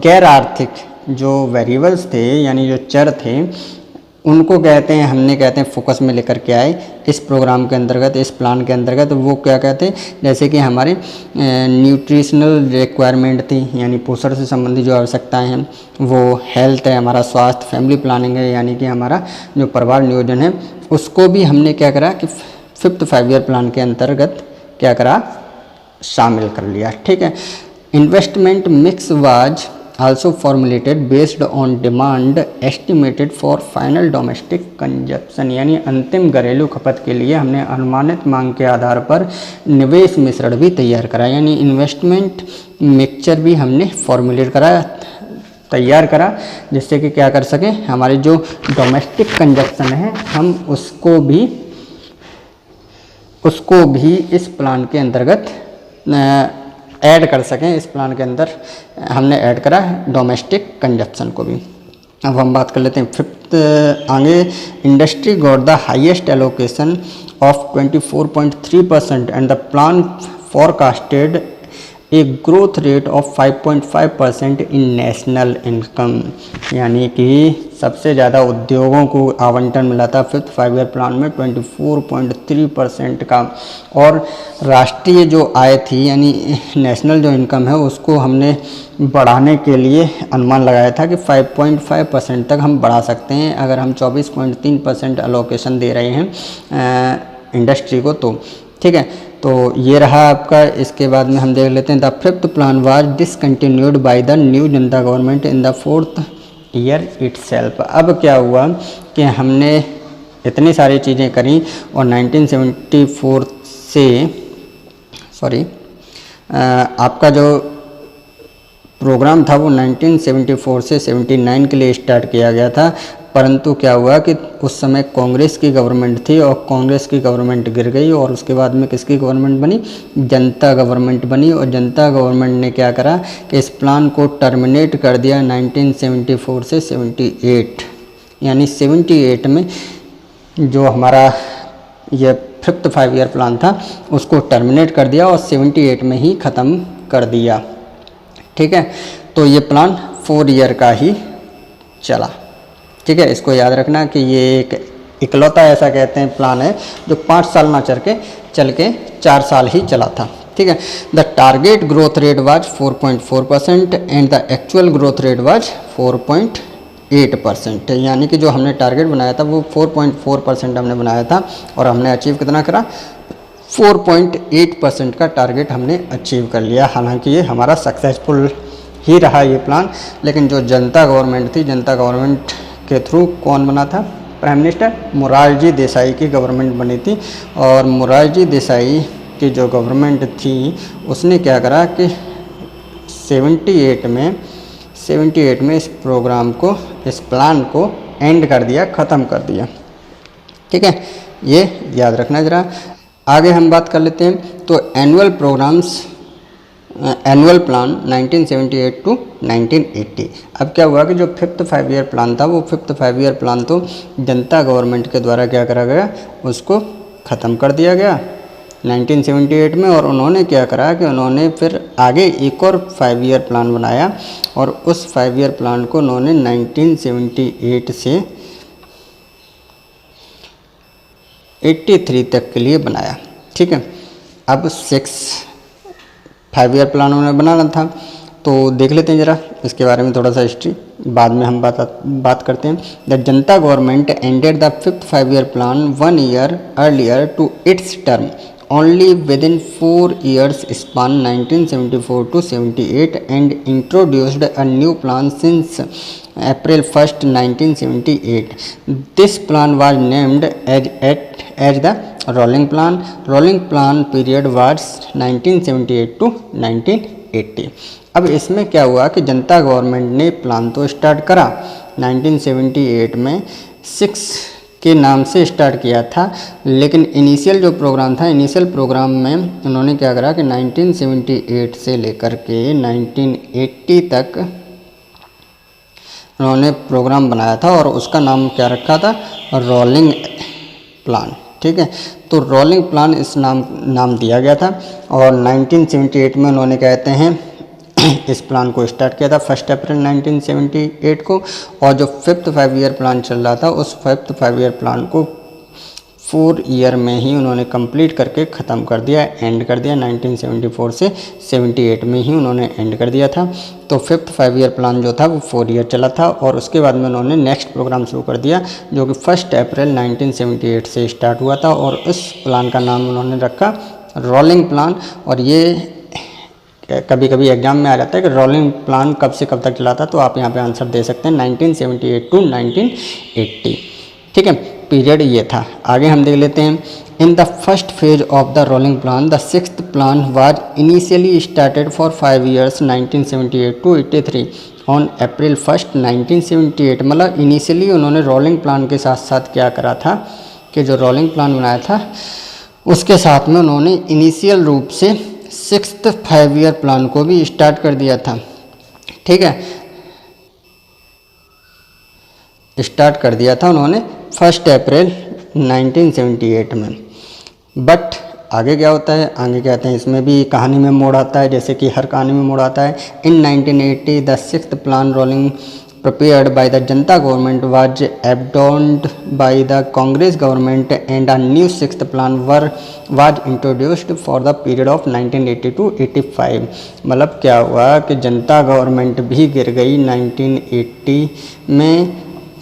गैर आर्थिक जो वेरिएबल्स थे, यानी जो चर थे, उनको कहते हैं फोकस में लेकर के आए इस प्रोग्राम के अंतर्गत, इस प्लान के अंतर्गत। वो क्या कहते हैं, जैसे कि हमारे न्यूट्रिशनल रिक्वायरमेंट थी, यानी पोषण से संबंधित जो आवश्यकताएं हैं, वो हेल्थ है, हमारा स्वास्थ्य, फैमिली प्लानिंग है, यानी कि हमारा जो परिवार नियोजन है, उसको भी हमने क्या करा कि फिफ्थ 5 ईयर प्लान के अंतर्गत क्या करा, शामिल कर लिया। ठीक है, investment mix was also formulated based on demand estimated for final domestic consumption, यानी अंतिम घरेलू खपत के लिए हमने अनुमानित मांग के आधार पर निवेश मिश्रण भी तैयार करा, यानी इन्वेस्टमेंट मिक्सचर भी हमने फॉर्मुलेट तैयार करा, जिससे कि क्या कर सकें, हमारी जो डोमेस्टिक कंजप्शन है हम उसको भी इस प्लान के अंतर्गत ऐड कर सकें। इस प्लान के अंदर हमने ऐड करा है डोमेस्टिक कंजप्शन को भी। अब हम बात कर लेते हैं फिफ्थ आगे, industry got the highest allocation of 24.3% and the plan forecasted a growth rate of 5.5% in national income, यानी कि सबसे ज़्यादा उद्योगों को आवंटन मिला था फिफ्थ 5 ईयर प्लान में 24.3% का। और राष्ट्रीय जो आय थी, यानी नेशनल जो इनकम है, उसको हमने बढ़ाने के लिए अनुमान लगाया था कि 5.5% तक हम बढ़ा सकते हैं अगर हम 24.3% अलोकेशन दे रहे हैं इंडस्ट्री को तो। ठीक है, तो ये रहा आपका। इसके बाद में हम देख लेते हैं the fifth plan was discontinued by the new Janata government in the 4th year itself. अब क्या हुआ कि हमने इतनी सारी चीज़ें करी और 1974 से आपका जो प्रोग्राम था वो 1974 से 79 के लिए स्टार्ट किया गया था, परंतु क्या हुआ कि उस समय कांग्रेस की गवर्नमेंट थी और कांग्रेस की गवर्नमेंट गिर गई और उसके बाद में किसकी गवर्नमेंट बनी, जनता गवर्नमेंट बनी। और जनता गवर्नमेंट ने क्या करा कि इस प्लान को टर्मिनेट कर दिया 1974 से 78, यानी 78 में जो हमारा ये फिफ्थ 5 ईयर प्लान था उसको टर्मिनेट कर दिया और 78 में ही ख़त्म कर दिया। ठीक है, तो ये प्लान 4 ईयर का ही चला। ठीक है, इसको याद रखना कि ये एक इकलौता ऐसा कहते हैं प्लान है जो 5 साल ना चल के 4 साल ही चला था। ठीक है, the target growth rate was 4.4% and the actual growth rate was 4.8%, यानी कि जो हमने टारगेट बनाया था वो 4.4% हमने बनाया था और हमने अचीव कितना करा, 4.8% का टारगेट हमने अचीव कर लिया। हालांकि ये हमारा सक्सेसफुल ही रहा ये प्लान, लेकिन जो जनता गवर्नमेंट थी, जनता गवर्नमेंट के थ्रू कौन बना था, प्राइम मिनिस्टर मोरारजी देसाई की गवर्नमेंट बनी थी। और मोरारजी देसाई की जो गवर्नमेंट थी उसने क्या करा कि 78 में इस प्रोग्राम को, इस प्लान को एंड कर दिया, ख़त्म कर दिया। ठीक है, ये याद रखना ज़रा। आगे हम बात कर लेते हैं तो एनुअल प्लान 1978 टू 1980। अब क्या हुआ कि जो फिफ्थ 5 ईयर प्लान था वो फिफ्थ 5 ईयर प्लान तो जनता गवर्नमेंट के द्वारा क्या करा गया, उसको ख़त्म कर दिया गया 1978 में। और उन्होंने क्या करा कि उन्होंने फिर आगे एक और 5 ईयर प्लान बनाया और उस 5 ईयर प्लान को उन्होंने 1978 से 83 तक के लिए बनाया। ठीक है, अब 5 ईयर प्लान उन्होंने बनाना था तो देख लेते हैं ज़रा इसके बारे में थोड़ा सा हिस्ट्री, बाद में हम बात करते हैं। The Janata government ended the fifth 5 year plan 1 year earlier to its term only within 4 years span 1974 to 78 and introduced a new plan since April 1st 1978. This plan was named as the rolling plan period was 1978 to 1980। अब इसमें क्या हुआ कि जनता government ने plan तो start करा 1978 में 6 के नाम से स्टार्ट किया था, लेकिन इनिशियल जो प्रोग्राम था, इनिशियल प्रोग्राम में उन्होंने क्या करा कि 1978 से लेकर के 1980 तक उन्होंने प्रोग्राम बनाया था और उसका नाम क्या रखा था, रोलिंग प्लान। ठीक है, तो रोलिंग प्लान इस नाम दिया गया था और 1978 में उन्होंने कहते हैं इस प्लान को स्टार्ट किया था 1 अप्रैल 1978 को, और जो 5th 5 ईयर प्लान चल रहा था उस 5th 5 ईयर प्लान को 4 ईयर में ही उन्होंने कंप्लीट करके ख़त्म कर दिया, एंड कर दिया। 1974 से 78 में ही उन्होंने एंड कर दिया था। तो 5th 5 ईयर प्लान जो था वो 4 ईयर चला था और उसके बाद में उन्होंने नेक्स्ट प्रोग्राम शुरू कर दिया जो कि 1 अप्रैल 1978 से स्टार्ट हुआ था और इस प्लान का नाम उन्होंने रखा रोलिंग प्लान। और ये कभी कभी एग्जाम में आ जाता है कि रोलिंग प्लान कब से कब तक चला था, तो आप यहाँ पे आंसर दे सकते हैं 1978 टू 1980। ठीक है, पीरियड ये था। आगे हम देख लेते हैं। In the first phase of the rolling plan the 6th plan was initially started for 5 years 1978 to 83 on April 1 1978। मतलब इनिशियली उन्होंने रोलिंग प्लान के साथ साथ क्या करा था कि जो रोलिंग प्लान बनाया था उसके साथ में उन्होंने इनिशियल रूप से 6th 5 ईयर प्लान को भी स्टार्ट कर दिया था। ठीक है, स्टार्ट कर दिया था उन्होंने 1 अप्रैल 1978 में। बट आगे क्या होता है, आगे क्या कहते हैं, इसमें भी कहानी में मोड़ आता है, जैसे कि हर कहानी में मोड़ आता है। इन 1980 the 6th plan rolling prepared by the Janata government was abandoned by the Congress government and a new 6th plan was introduced for the period of 1980 to 85। मतलब क्या हुआ कि जनता गवर्नमेंट भी गिर गई 1980 में।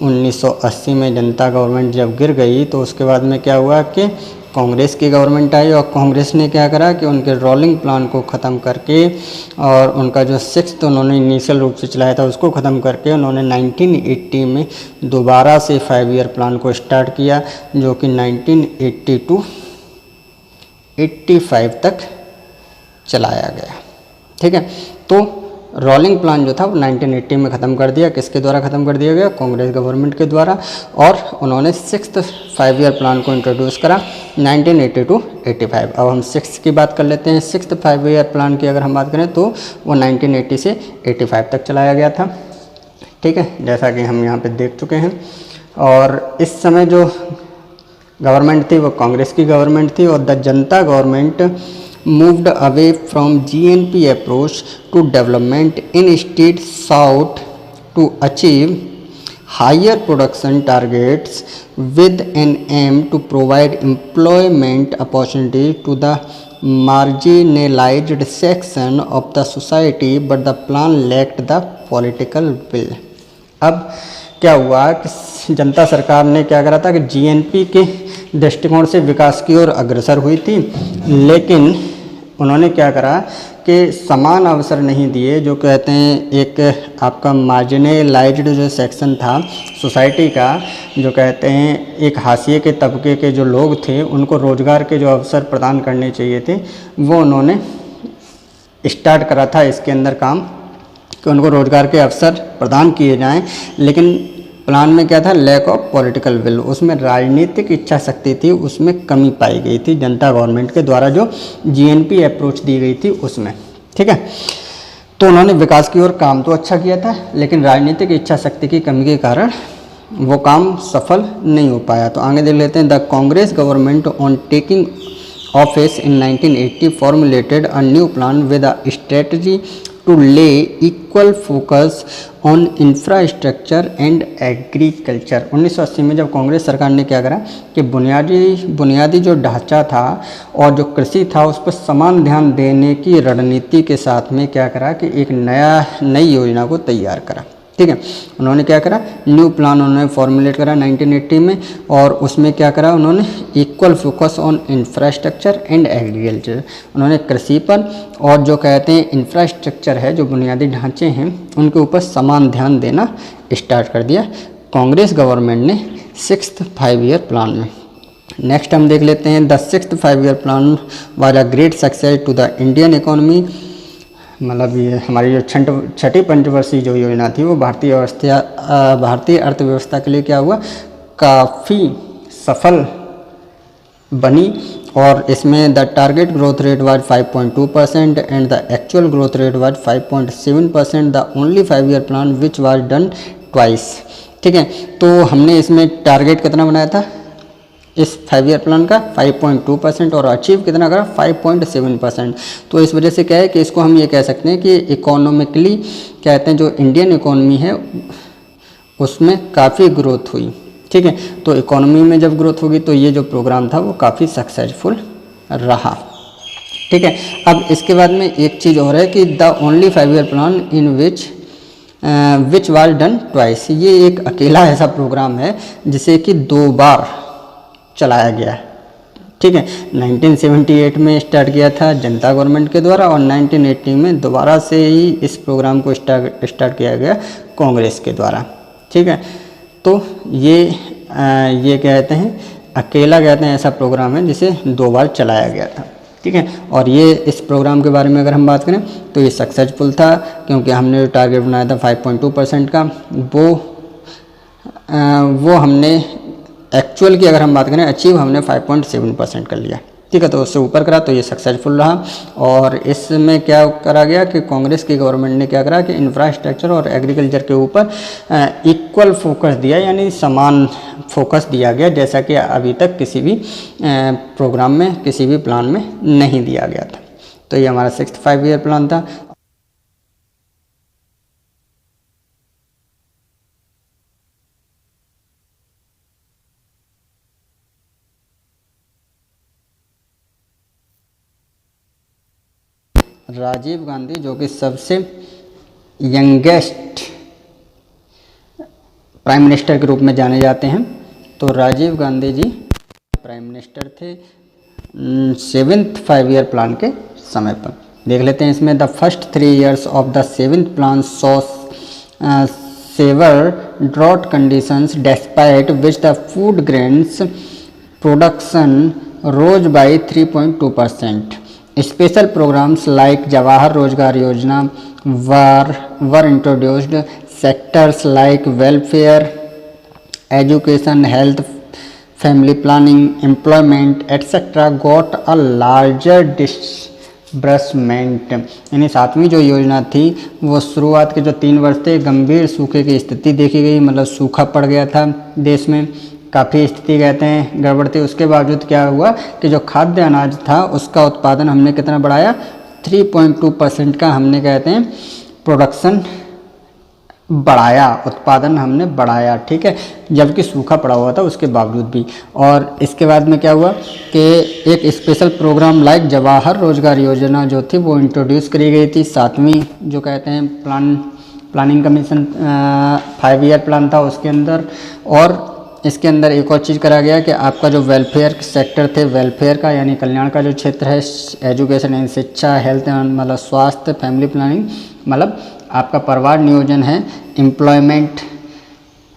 1980 में जनता गवर्नमेंट जब गिर गई तो उसके बाद में क्या हुआ कि कांग्रेस की गवर्नमेंट आई और कांग्रेस ने क्या करा कि उनके रोलिंग प्लान को ख़त्म करके और उनका जो 6th उन्होंने इनिशियल रूप से चलाया था उसको ख़त्म करके उन्होंने 1980 में दोबारा से 5 ईयर प्लान को स्टार्ट किया जो कि 1980 टू 85 तक चलाया गया। ठीक है, तो रोलिंग प्लान जो था वो 1980 में ख़त्म कर दिया। किसके द्वारा ख़त्म कर दिया गया? कांग्रेस गवर्नमेंट के द्वारा। और उन्होंने 6th 5 ईयर प्लान को इंट्रोड्यूस करा 1980 टू 85। अब हम 6th की बात कर लेते हैं। 6th 5 ईयर प्लान की अगर हम बात करें तो वो 1980 से 85 तक चलाया गया था। ठीक है, जैसा कि हम यहाँ पे देख चुके हैं। और इस समय जो गवर्नमेंट थी वो कांग्रेस की गवर्नमेंट थी और the Janata government moved away from GNP approach to development, instead sought to achieve higher production targets with an aim to provide employment opportunity to the marginalized section of the society, but the plan lacked the political will। अब क्या हुआ कि जनता सरकार ने क्या करा था कि जीएनपी के दृष्टिकोण से विकास की ओर अग्रसर हुई थी, लेकिन उन्होंने क्या करा कि समान अवसर नहीं दिए। जो कहते हैं एक आपका मार्जिनलाइज्ड जो सेक्शन था सोसाइटी का, जो कहते हैं एक हाशिए के तबके के जो लोग थे उनको रोज़गार के जो अवसर प्रदान करने चाहिए थे वो उन्होंने स्टार्ट करा था इसके अंदर काम कि उनको रोज़गार के अवसर प्रदान किए जाएं। लेकिन प्लान में क्या था? Lack of political will. उसमें राजनीतिक इच्छा शक्ति थी, उसमें कमी पाई गई थी जनता गवर्नमेंट के द्वारा जो जीएनपी अप्रोच दी गई थी उसमें। ठीक है, तो उन्होंने विकास की ओर काम तो अच्छा किया था लेकिन राजनीतिक इच्छा शक्ति की कमी के कारण वो काम सफल नहीं हो पाया। तो आगे देख लेते हैं। The Congress government on taking office in 1980 formulated a new plan with a strategy to lay equal focus on infrastructure and agriculture। 1980 में जब कांग्रेस सरकार ने क्या करा कि बुनियादी जो ढांचा था और जो कृषि था उस पर समान ध्यान देने की रणनीति के साथ में क्या करा कि एक नई योजना को तैयार करा। ठीक है, उन्होंने क्या करा? न्यू प्लान उन्होंने फॉर्मुलेट करा 1980 में और उसमें क्या करा उन्होंने? Equal focus on infrastructure and agriculture. उन्होंने कृषि पर और जो कहते हैं इंफ्रास्ट्रक्चर है, जो बुनियादी ढांचे हैं, उनके ऊपर समान ध्यान देना स्टार्ट कर दिया कांग्रेस गवर्नमेंट ने 6th 5 ईयर प्लान में। नेक्स्ट हम देख लेते हैं the 6th 5 year plan was a great success to the Indian economy. मतलब ये हमारी जो छठी पंचवर्षीय जो योजना थी वो भारतीय अर्थव्यवस्था के लिए क्या हुआ, काफ़ी सफल बनी। और इसमें the target growth rate was 5.2% and the actual growth rate was 5.7%, the only 5 year plan which was done twice. ठीक है, तो हमने इसमें टारगेट कितना बनाया था इस 5 ईयर प्लान का 5.2% और अचीव कितना करा 5.7%। तो इस वजह से क्या है कि इसको हम ये कह सकते हैं कि इकोनॉमिकली कहते हैं जो इंडियन इकोनॉमी है उसमें काफ़ी ग्रोथ हुई। ठीक है, तो इकोनॉमी में जब ग्रोथ होगी तो ये जो प्रोग्राम था वो काफ़ी सक्सेसफुल रहा। ठीक है, अब इसके बाद में एक चीज़ और है कि the only 5 year plan in which was done twice, ये एक अकेला ऐसा प्रोग्राम है जिसे कि 2 बार चलाया गया है। ठीक है, 1978 में स्टार्ट किया था जनता गवर्नमेंट के द्वारा और 1980 में दोबारा से ही इस प्रोग्राम को स्टार्ट किया गया कांग्रेस के द्वारा। ठीक है, तो ये कहते हैं अकेला कहते हैं ऐसा प्रोग्राम है जिसे 2 बार चलाया गया था। ठीक है, और ये इस प्रोग्राम के बारे में अगर हम बात करें तो ये सक्सेसफुल था क्योंकि हमने जो टारगेट बनाया था 5.2% का वो हमने एक्चुअल की अगर हम बात करें अचीव हमने 5.7% कर लिया। ठीक है, तो उससे ऊपर करा तो ये सक्सेसफुल रहा। और इसमें क्या करा गया कि कांग्रेस की गवर्नमेंट ने क्या करा कि इंफ्रास्ट्रक्चर और एग्रीकल्चर के ऊपर इक्वल फोकस दिया, यानी समान फोकस दिया गया, जैसा कि अभी तक किसी भी प्रोग्राम में किसी भी प्लान में नहीं दिया गया था। तो ये हमारा 6th 5 ईयर प्लान था। राजीव गांधी जो कि सबसे यंगेस्ट प्राइम मिनिस्टर के रूप में जाने जाते हैं, तो राजीव गांधी जी प्राइम मिनिस्टर थे 7th 5 ईयर प्लान के समय पर। देख लेते हैं इसमें the first 3 years of the 7th plan saw severe drought conditions despite which the food grains production rose by 3.2%. Special programs like Jawahar Rozgar Yojana were introduced. Sectors like welfare, education, health, family planning, employment, etc. got a larger disbursement. यानी 7वीं जो योजना थी वो शुरुआत के जो 3 वर्ष थे गंभीर सूखे की स्थिति देखी गई, मतलब सूखा पड़ गया था देश में, काफ़ी स्थिति कहते हैं गड़बड़ थी। उसके बावजूद क्या हुआ कि जो खाद्य अनाज था उसका उत्पादन हमने कितना बढ़ाया 3.2% का हमने कहते हैं प्रोडक्शन बढ़ाया, उत्पादन हमने बढ़ाया। ठीक है, जबकि सूखा पड़ा हुआ था उसके बावजूद भी। और इसके बाद में क्या हुआ कि एक स्पेशल प्रोग्राम लाइक जवाहर रोजगार योजना जो थी वो इंट्रोड्यूस करी गई थी। 7वीं जो कहते हैं प्लानिंग कमीशन 5 ईयर प्लान था उसके अंदर। और इसके अंदर एक और चीज़ करा गया कि आपका जो वेलफेयर सेक्टर थे, वेलफेयर का यानी कल्याण का जो क्षेत्र है, एजुकेशन यानी शिक्षा, हेल्थ मतलब स्वास्थ्य, फैमिली प्लानिंग मतलब आपका परिवार नियोजन है, एम्प्लॉयमेंट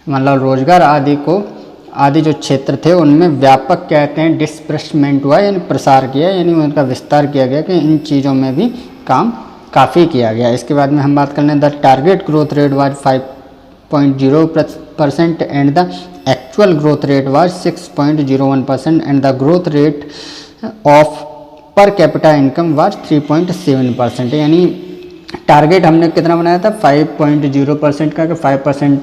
मतलब रोजगार आदि जो क्षेत्र थे उनमें व्यापक कहते हैं डिस्बर्समेंट हुआ, यानी प्रसार किया, यानी उनका विस्तार किया गया कि इन चीज़ों में भी काम काफ़ी किया गया। इसके बाद में हम बात कर लें the target growth rate was 5.0% and the actual growth rate was 6.01% and the growth rate of per capita income was 3.7%। यानी टारगेट हमने कितना बनाया था 5.0% का, कि 5%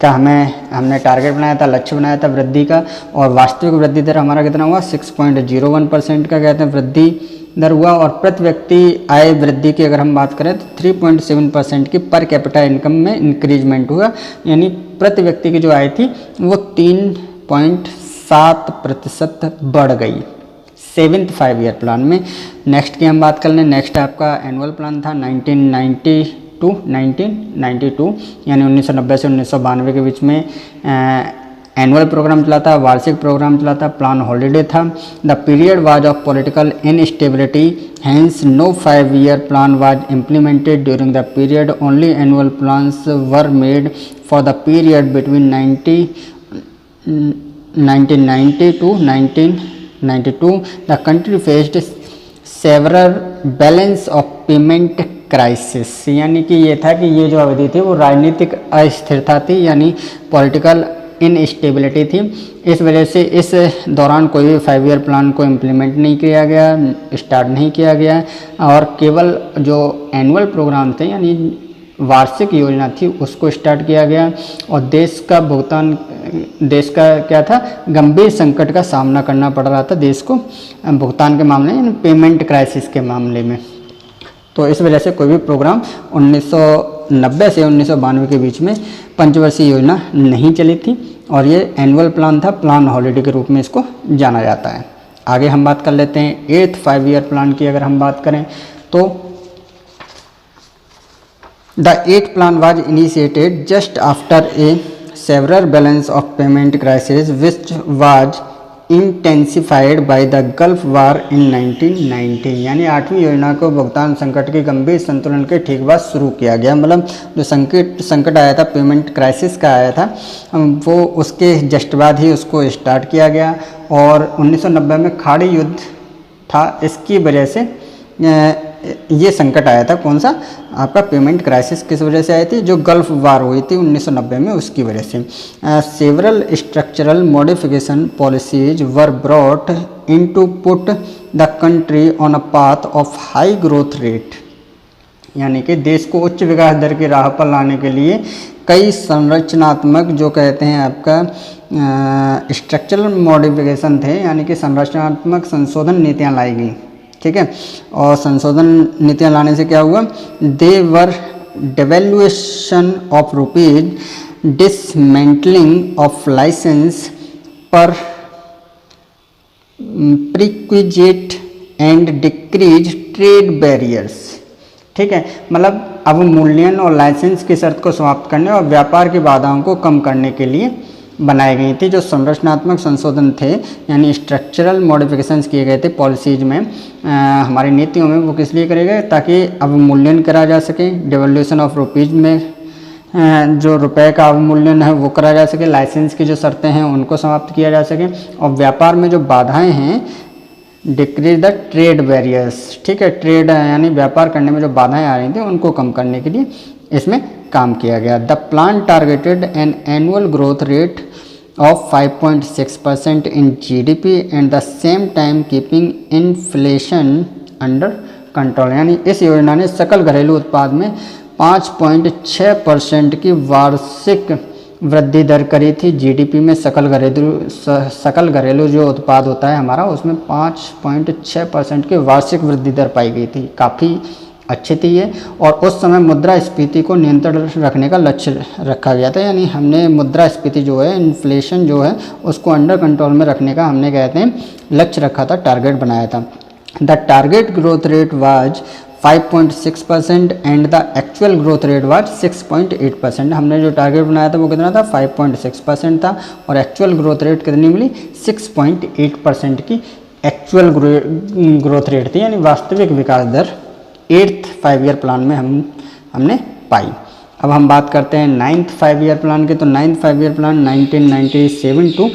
का हमने टारगेट बनाया था, लक्ष्य बनाया था वृद्धि का, और वास्तविक वृद्धि दर हमारा कितना हुआ 6.01% का कहते हैं वृद्धि दर हुआ। और प्रति व्यक्ति आय वृद्धि की अगर हम बात करें तो 3.7% की पर कैपिटा इनकम में इंक्रीजमेंट हुआ, यानी प्रति व्यक्ति की जो आय थी वो 3.7% बढ़ गई 7th 5 ईयर प्लान में। नेक्स्ट की हम बात कर लें, नेक्स्ट आपका एनुअल प्लान था 1992 यानी 1990 से 1992 के बीच में एनुअल प्रोग्राम चला था, वार्षिक प्रोग्राम चला था, प्लान हॉलीडे था। The period was of political instability, hence no 5 year plan was implemented during the period, only annual plans were made for the period between 1990 to 1992 the country faced several balance of payment crisis, यानी कि ये था कि ये जो अवधि थी वो राजनीतिक अस्थिरता थी, यानी पॉलिटिकल इनस्टेबिलिटी थी। इस वजह से इस दौरान कोई भी 5 ईयर प्लान को इम्प्लीमेंट नहीं किया गया, स्टार्ट नहीं किया गया, और केवल जो एनुअल प्रोग्राम थे यानी वार्षिक योजना थी उसको स्टार्ट किया गया। और देश का क्या था, गंभीर संकट का सामना करना पड़ रहा था देश को भुगतान के मामले यानी पेमेंट क्राइसिस के मामले में। तो इस वजह से कोई भी प्रोग्राम 1990 से 1992 के बीच में पंचवर्षीय योजना नहीं चली थी, और ये एनुअल प्लान था, प्लान हॉलिडे के रूप में इसको जाना जाता है। आगे हम बात कर लेते हैं 8th 5 ईयर प्लान की। अगर हम बात करें तो the 8th plan was initiated just after a several balance of payment crisis which was intensified by the gulf war in 1990, यानी 8वीं योजना को भुगतान संकट के गंभीर संतुलन के ठीक बाद शुरू किया गया। मतलब जो संकट आया था पेमेंट क्राइसिस का आया था, वो उसके जस्ट बाद ही उसको स्टार्ट किया गया। और 1990 में खाड़ी युद्ध था, इसकी वजह से ये संकट आया था। कौन सा आपका पेमेंट क्राइसिस किस वजह से आई थी, जो गल्फ वार हुई थी 1990 में, उसकी वजह से। Several structural modification policies were brought into put the country on a path of high growth rate, यानी कि देश को उच्च विकास दर की राह पर लाने के लिए कई संरचनात्मक जो कहते हैं आपका स्ट्रक्चरल मॉडिफिकेशन थे, यानी कि संरचनात्मक संशोधन नीतियाँ लाई गई। ठीक है, और संशोधन नीतियाँ लाने से क्या हुआ, they were devaluation of rupees, dismantling of licence per prerequisite and decrease trade barriers. ठीक है, मतलब अवमूल्यन और लाइसेंस की शर्त को समाप्त करने और व्यापार की बाधाओं को कम करने के लिए बनाई गई थी। जो संरचनात्मक संशोधन थे यानी स्ट्रक्चरल मॉडिफिकेशंस किए गए थे पॉलिसीज में, हमारी नीतियों में, वो किस लिए करे गए, ताकि अवमूल्यन करा जा सके, डेवल्यूशन ऑफ रुपीज में जो रुपए का अवमूल्यन है वो करा जा सके, लाइसेंस की जो शर्तें हैं उनको समाप्त किया जा सके, और व्यापार में जो बाधाएं हैं, डिक्रीज द ट्रेड बैरियर्स। ठीक है, ट्रेड यानी व्यापार करने में जो बाधाएं आ रही थी उनको कम करने के लिए इसमें काम किया गया। The plan targeted an annual growth rate of 5.6% in GDP and the same time keeping inflation under control, यानी इस योजना ने सकल घरेलू उत्पाद में 5.6% की वार्षिक वृद्धि दर करी थी। GDP में सकल घरेलू जो उत्पाद होता है हमारा, उसमें 5.6% की वार्षिक वृद्धि दर पाई गई थी। काफ़ी अच्छी थी ये, और उस समय मुद्रास्फीति को नियंत्रण रखने का लक्ष्य रखा गया था, यानी हमने मुद्रास्फीति जो है, इन्फ्लेशन जो है, उसको अंडर कंट्रोल में रखने का हमने कहते हैं लक्ष्य रखा था, टारगेट बनाया था। The target growth rate was 5.6% and the actual growth rate was 6.8%। हमने जो टारगेट बनाया था वो कितना था, 5.6% था, और एक्चुअल ग्रोथ रेट कितनी मिली, 6.8% की एक्चुअल ग्रोथ रेट थी, यानी वास्तविक विकास दर 8th 5 ईयर प्लान में हमने पाई। अब हम बात करते हैं 9th 5 ईयर प्लान की। तो 9th 5 ईयर प्लान 1997 टू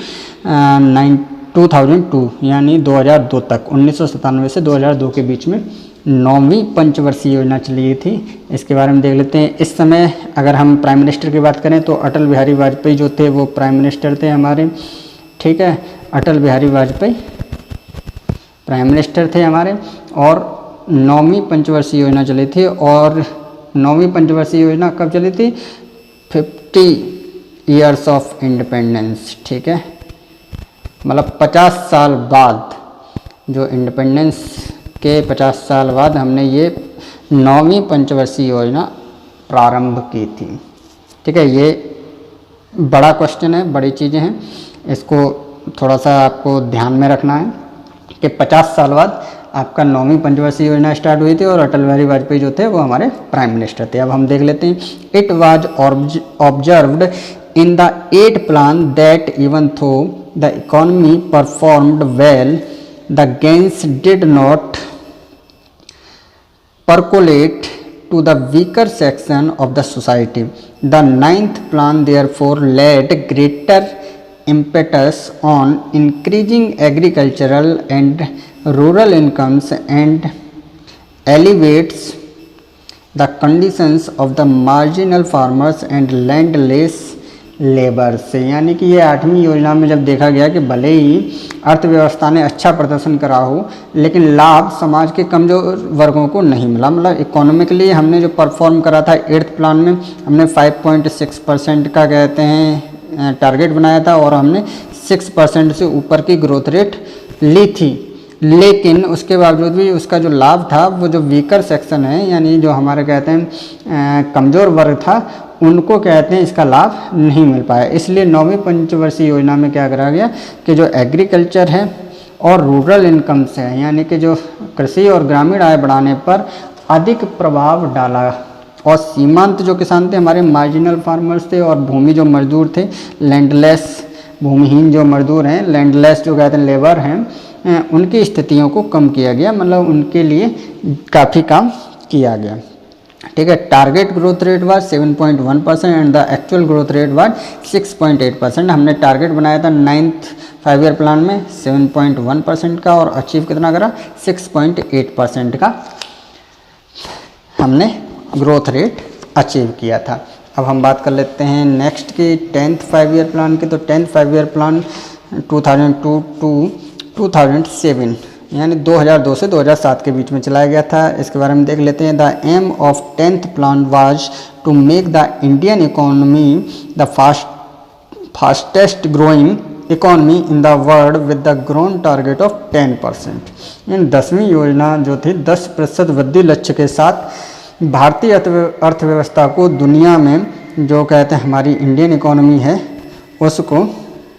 2002 यानी 2002 तक, 1997 से 2002 के बीच में 9वीं पंचवर्षीय योजना चली थी। इसके बारे में देख लेते हैं। इस समय अगर हम प्राइम मिनिस्टर की बात करें तो अटल बिहारी वाजपेयी जो थे वो प्राइम मिनिस्टर थे हमारे। ठीक है, अटल बिहारी वाजपेयी प्राइम मिनिस्टर थे हमारे, और 9वीं पंचवर्षीय योजना चली थी। और 9वीं पंचवर्षीय योजना कब चली थी, 50 ईयर्स ऑफ इंडिपेंडेंस। ठीक है, मतलब 50 साल बाद, जो इंडिपेंडेंस के 50 साल बाद हमने ये 9वीं पंचवर्षीय योजना प्रारंभ की थी। ठीक है, ये बड़ा क्वेश्चन है, बड़ी चीज़ें हैं, इसको थोड़ा सा आपको ध्यान में रखना है कि 50 साल बाद आपका 9वीं पंचवर्षीय योजना स्टार्ट हुई थी, और अटल बिहारी वाजपेयी जो थे वो हमारे प्राइम मिनिस्टर थे। अब हम देख लेते हैं। It was observed in the 8th plan that even though the economy performed well, the gains did not percolate to the weaker section of the society. The 9th plan therefore laid greater impetus on increasing agricultural and rural incomes and elevates the conditions of the marginal farmers and landless labours. यानी कि ये 8वीं योजना में जब देखा गया कि भले ही अर्थव्यवस्था ने अच्छा प्रदर्शन करा हो लेकिन लाभ समाज के कमजोर वर्गों को नहीं मिला। मतलब इकोनॉमिकली हमने जो परफॉर्म करा था 8th प्लान में हमने 5.6% का कहते हैं टारगेट बनाया था और हमने 6% से ऊपर की ग्रोथ रेट ली थी, लेकिन उसके बावजूद भी उसका जो लाभ था वो जो वीकर सेक्शन है यानी जो हमारे कहते हैं कमज़ोर वर्ग था उनको कहते हैं इसका लाभ नहीं मिल पाया। इसलिए 9वीं पंचवर्षीय योजना में क्या करा गया कि जो एग्रीकल्चर है और रूरल इनकम्स है यानी कि जो कृषि और ग्रामीण आय बढ़ाने पर अधिक प्रभाव डाला और सीमांत जो किसान थे हमारे मार्जिनल फार्मर्स थे और भूमि जो मजदूर थे लैंडलेस भूमिहीन जो मजदूर हैं लैंडलेस जो कहते हैं लेबर हैं उनकी स्थितियों को कम किया गया, मतलब उनके लिए काफ़ी काम किया गया। ठीक है, target growth rate was 7.1% and the actual growth rate was 6.8%। हमने टारगेट बनाया था 9th 5 ईयर प्लान में 7.1% का और अचीव कितना करा 6.8% का हमने ग्रोथ रेट अचीव किया था। अब हम बात कर लेते हैं नेक्स्ट की 10th 5 ईयर प्लान की। तो 10th 5 ईयर प्लान 2002 to 2007 यानी 2002 से 2007 के बीच में चलाया गया था। इसके बारे में देख लेते हैं। The aim of 10th plan was to make the Indian economy the fastest growing economy in the world with the growth target of 10%। इन 10वीं योजना जो थी 10% वृद्धि लक्ष्य के साथ भारतीय अर्थव्यवस्था को दुनिया में जो कहते हैं हमारी इंडियन इकोनॉमी है उसको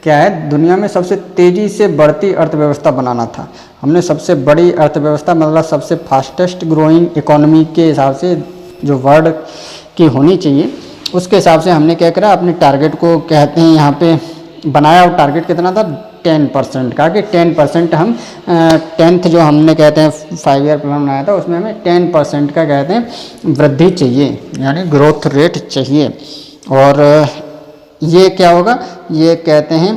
क्या है दुनिया में सबसे तेज़ी से बढ़ती अर्थव्यवस्था बनाना था। हमने सबसे बड़ी अर्थव्यवस्था मतलब सबसे फास्टेस्ट ग्रोइंग इकोनॉमी के हिसाब से जो वर्ल्ड की होनी चाहिए उसके हिसाब से हमने क्या करा अपने टारगेट को कहते हैं यहाँ पे बनाया और टारगेट कितना था 10% का कि 10% हम 10th जो हमने कहते हैं 5 ईयर प्लान बनाया था उसमें हमें 10% का कहते हैं वृद्धि चाहिए यानी ग्रोथ रेट चाहिए। और ये क्या होगा ये कहते हैं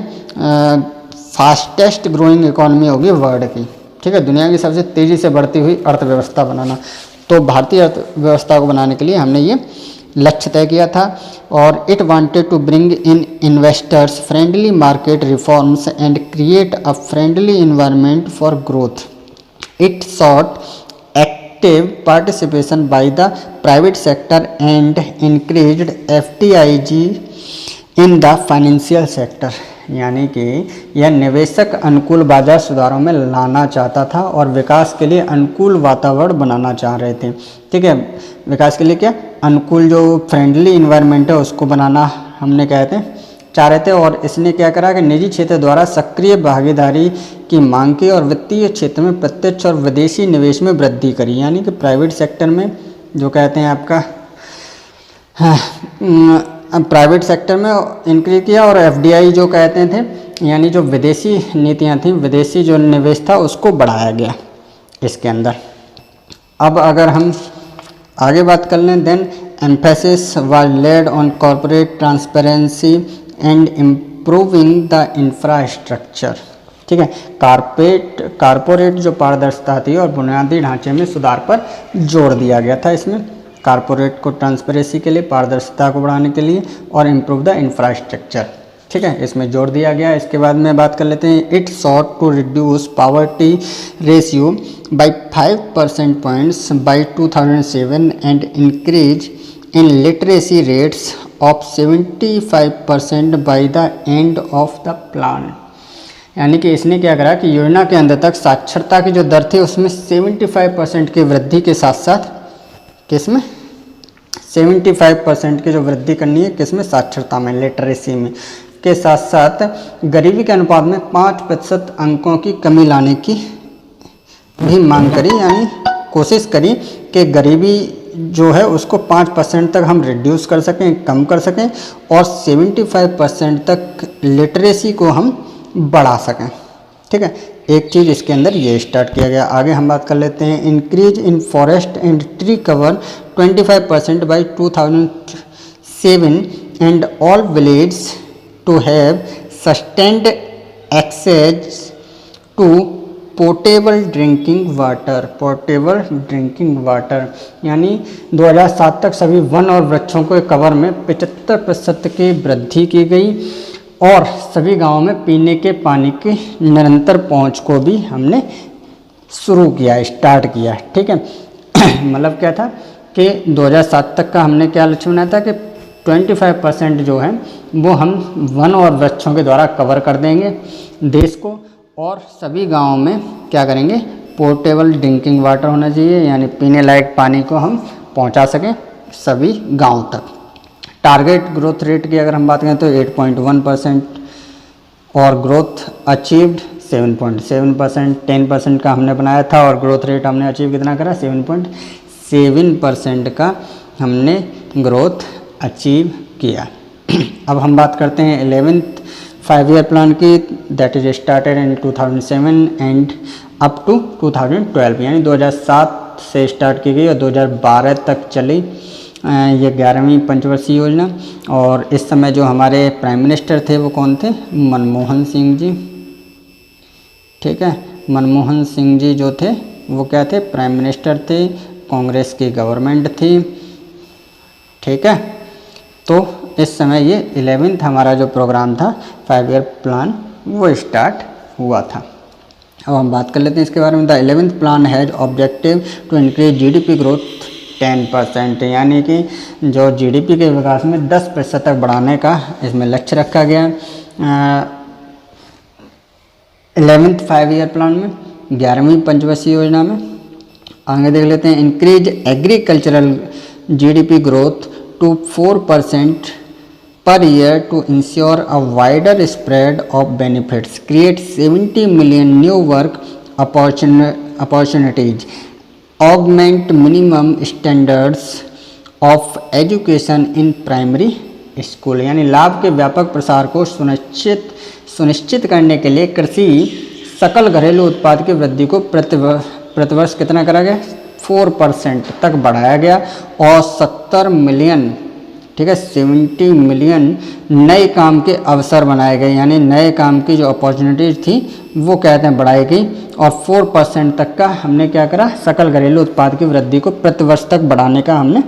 फास्टेस्ट ग्रोइंग इकोनॉमी होगी वर्ल्ड की। ठीक है, दुनिया की सबसे तेज़ी से बढ़ती हुई अर्थव्यवस्था बनाना। तो भारतीय अर्थव्यवस्था को बनाने के लिए हमने ये लक्ष्य तय किया था। और it wanted to bring in investors friendly market reforms and create a friendly environment for growth. It sought active participation by the private sector and increased FDIG in the financial sector. यानी कि यह निवेशक अनुकूल बाजार सुधारों में लाना चाहता था और विकास के लिए अनुकूल वातावरण बनाना चाह रहे थे। ठीक है, विकास के लिए क्या अनुकूल जो फ्रेंडली इन्वायरमेंट है उसको बनाना हमने कहते हैं चाह रहे थे। और इसने क्या करा कि निजी क्षेत्र द्वारा सक्रिय भागीदारी की मांग की और वित्तीय क्षेत्र में प्रत्यक्ष और विदेशी निवेश में वृद्धि करी। यानी कि प्राइवेट सेक्टर में जो कहते हैं आपका प्राइवेट सेक्टर में इंक्रीज किया और FDI जो कहते थे यानी जो विदेशी नीतियां थी विदेशी जो निवेश था उसको बढ़ाया गया इसके अंदर। अब अगर हम आगे बात कर लें then emphasis was laid on corporate transparency and improving the infrastructure. ठीक है, कारपोरेट जो पारदर्शिता थी और बुनियादी ढांचे में सुधार पर जोर दिया गया था। इसमें कारपोरेट को ट्रांसपेरेंसी के लिए पारदर्शिता को बढ़ाने के लिए और इम्प्रूव द इंफ्रास्ट्रक्चर। ठीक है, इसमें जोर दिया गया। इसके बाद में बात कर लेते हैं। It sought to reduce poverty ratio by 5% points by 2007 and increase in literacy rates of 75% by the end of the plan. यानी कि इसने क्या करा कि योजना के अंत तक साक्षरता की जो दर थी उसमें 75% की वृद्धि के साथ साथ किसमें 75% की जो वृद्धि करनी है किसमें साक्षरता में लिटरेसी में के साथ साथ गरीबी के अनुपात में 5% अंकों की कमी लाने की भी मांग करी। यानी कोशिश करी कि गरीबी जो है उसको 5% तक हम रिड्यूस कर सकें कम कर सकें और 75% तक लिटरेसी को हम बढ़ा सकें। ठीक है, एक चीज़ इसके अंदर ये स्टार्ट किया गया। आगे हम बात कर लेते हैं। Increase in forest and tree cover 25% by 2007 and all village to have sustained access to portable drinking water, यानी 2007 तक सभी वन और वृक्षों के कवर में 75% की वृद्धि की गई और सभी गांवों में पीने के पानी की निरंतर पहुंच को भी हमने शुरू किया, स्टार्ट किया। ठीक है, मतलब क्या था कि 2007 तक का हमने क्या लक्ष्य बनाया था कि 25% जो है वो हम वन और वृक्षों के द्वारा कवर कर देंगे देश को, और सभी गांवों में क्या करेंगे, पोर्टेबल ड्रिंकिंग वाटर होना चाहिए, यानी पीने लायक पानी को हम पहुंचा सकें सभी गांव तक। टारगेट ग्रोथ रेट की अगर हम बात करें तो 8.1% और ग्रोथ अचीव्ड 7.7%। 10% का हमने बनाया था और ग्रोथ रेट हमने अचीव कितना करा, 7.7% का हमने ग्रोथ अचीव किया। अब हम बात करते हैं 11th 5-year प्लान की, that is started in 2007 and up to 2012, यानी 2007 से स्टार्ट की गई और 2012 तक चली ये 11वीं पंचवर्षीय योजना। और इस समय जो हमारे प्राइम मिनिस्टर थे वो कौन थे, मनमोहन सिंह जी। ठीक है, मनमोहन सिंह जी जो थे वो क्या थे, प्राइम मिनिस्टर थे, कांग्रेस की गवर्नमेंट थी। ठीक है, तो इस समय ये 11th हमारा जो प्रोग्राम था 5-year प्लान वो स्टार्ट हुआ था। अब हम बात कर लेते हैं इसके बारे में। The 11th plan has objective to increase GDP growth 10%, यानी कि जो जीडीपी के विकास में 10% तक बढ़ाने का इसमें लक्ष्य रखा गया। 11th 5-year प्लान में 11वीं पंचवर्षीय योजना में आगे देख लेते हैं। Increase agricultural GDP growth to 4% per year to ensure a wider spread of benefits, create 70 million new work opportunities, augment minimum standards of education in primary school, यानी लाभ के व्यापक प्रसार को सुनिश्चित करने के लिए कृषि सकल घरेलू उत्पाद की वृद्धि को प्रतिवर्ष कितना करा गया, 4% तक बढ़ाया गया और 70 मिलियन, ठीक है, 70 मिलियन नए काम के अवसर बनाए गए, यानी नए काम की जो अपॉर्चुनिटीज थी वो कहते हैं बढ़ाई गई। और 4% तक का हमने क्या करा, सकल घरेलू उत्पाद की वृद्धि को प्रतिवर्ष तक बढ़ाने का हमने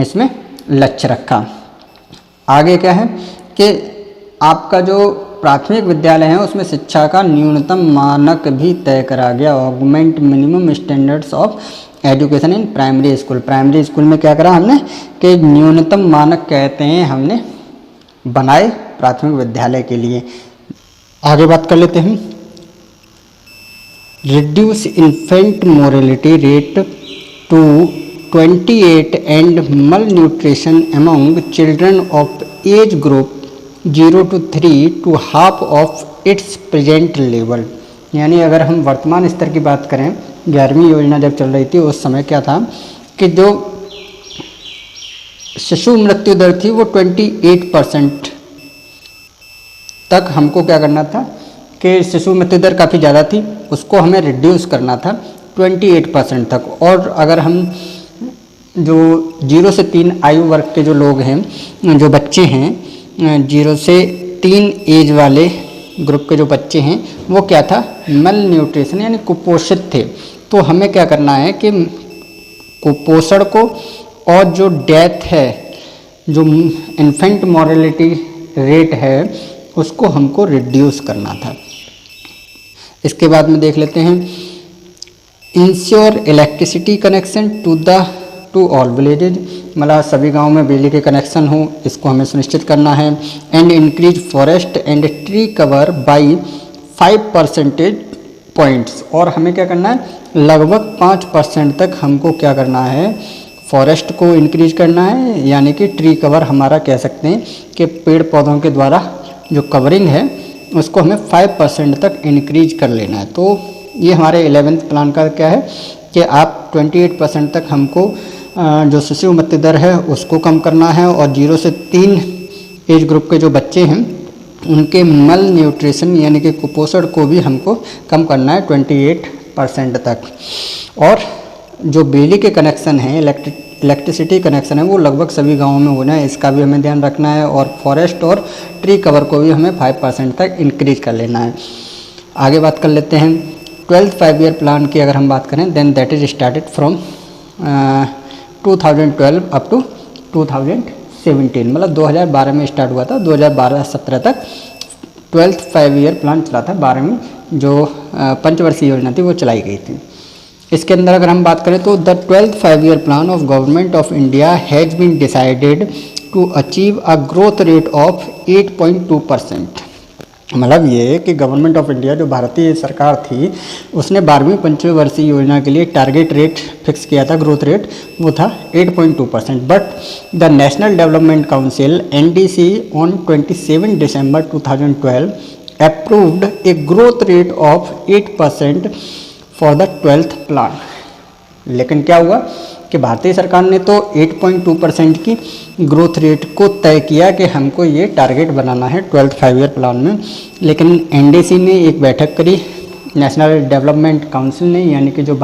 इसमें लक्ष्य रखा। आगे क्या है कि आपका जो प्राथमिक विद्यालय है उसमें शिक्षा का न्यूनतम मानक भी तय करा गया, augment minimum standards of education in primary school. Primary school में क्या करा हमने कि न्यूनतम मानक कहते हैं हमने बनाए प्राथमिक विद्यालय के लिए। आगे बात कर लेते हैं। Reduce infant mortality rate to 28 and malnutrition among children of age group 0 to 3 to half of its present level, यानी अगर हम वर्तमान स्तर की बात करें, 11वीं योजना जब चल रही थी उस समय क्या था कि जो शिशु मृत्यु दर थी वो 28% तक हमको क्या करना था कि शिशु मृत्यु दर काफ़ी ज़्यादा थी, उसको हमें रिड्यूस करना था 28% तक। और अगर हम जो 0 से 3 आयु वर्ग के जो लोग हैं, जो बच्चे हैं 0 से 3 एज वाले ग्रुप के जो बच्चे हैं वो क्या था, मल न्यूट्रिशन यानी कुपोषित थे। तो हमें क्या करना है कि कुपोषण को और जो डेथ है, जो इन्फेंट मॉर्टेलिटी रेट है उसको हमको रिड्यूस करना था। इसके बाद में देख लेते हैं। Ensure electricity connection to all villages, मतलब सभी गांव में बिजली के कनेक्शन हो, इसको हमें सुनिश्चित करना है। And increase forest and tree cover by 5% points, और हमें क्या करना है लगभग 5% तक हमको क्या करना है, फॉरेस्ट को इंक्रीज करना है, यानी कि ट्री कवर हमारा कह सकते हैं कि पेड़ पौधों के द्वारा जो कवरिंग है उसको हमें 5% तक इंक्रीज कर लेना है। तो ये हमारे 11th प्लान का क्या है कि आप 28% तक हमको जो शिशु मृत्यु दर है उसको कम करना है, और 0 से 3 एज ग्रुप के जो बच्चे हैं उनके मल न्यूट्रिशन यानी कि कुपोषण को भी हमको कम करना है 28% तक। और जो बिजली के कनेक्शन हैं, इलेक्ट्रिसिटी कनेक्शन है वो लगभग सभी गाँवों में होना है, इसका भी हमें ध्यान रखना है। और फॉरेस्ट और ट्री कवर को भी हमें 5% तक इंक्रीज कर लेना है। आगे बात कर लेते हैं 12th 5 ईयर प्लान की अगर हम बात करें, then that is started from 2012 up to 2017, मतलब 2012 में स्टार्ट हुआ था, 2012-17 तक 12th 5 ईयर प्लान चला था। 12वीं जो पंचवर्षीय योजना थी वो चलाई गई थी। इसके अंदर अगर हम बात करें तो the 12th 5 year plan of government of India has been decided to achieve a growth rate of 8.2%। मतलब ये कि गवर्नमेंट ऑफ इंडिया जो भारतीय सरकार थी उसने 12वीं पंचवर्षीय योजना के लिए टारगेट रेट फिक्स किया था, ग्रोथ रेट वो था 8.2%। But the National Development council NDC on 27 December 2012 approved A growth rate of 8% for the 12th plan. लेकिन क्या हुआ कि भारतीय सरकार ने तो 8.2% की ग्रोथ रेट को तय किया कि हमको ये टारगेट बनाना है 12th 5 ईयर प्लान में। लेकिन NDC ने एक बैठक करी, नेशनल डेवलपमेंट काउंसिल ने, यानी कि जो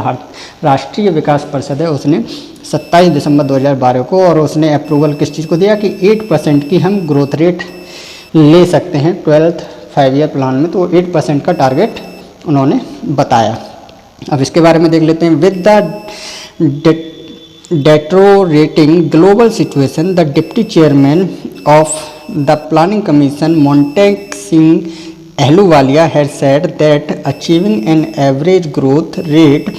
राष्ट्रीय विकास परिषद है उसने 27 दिसंबर 2012 को, और उसने अप्रूवल किस चीज़ को दिया कि 8% की हम ग्रोथ रेट ले सकते हैं 12th 5 ईयर प्लान में। तो 8% का टारगेट उन्होंने बताया। अब इसके बारे में देख लेते हैं। With the deteriorating global situation, the deputy chairman of the planning commission Montek Singh Ahluwalia had said that achieving an average growth rate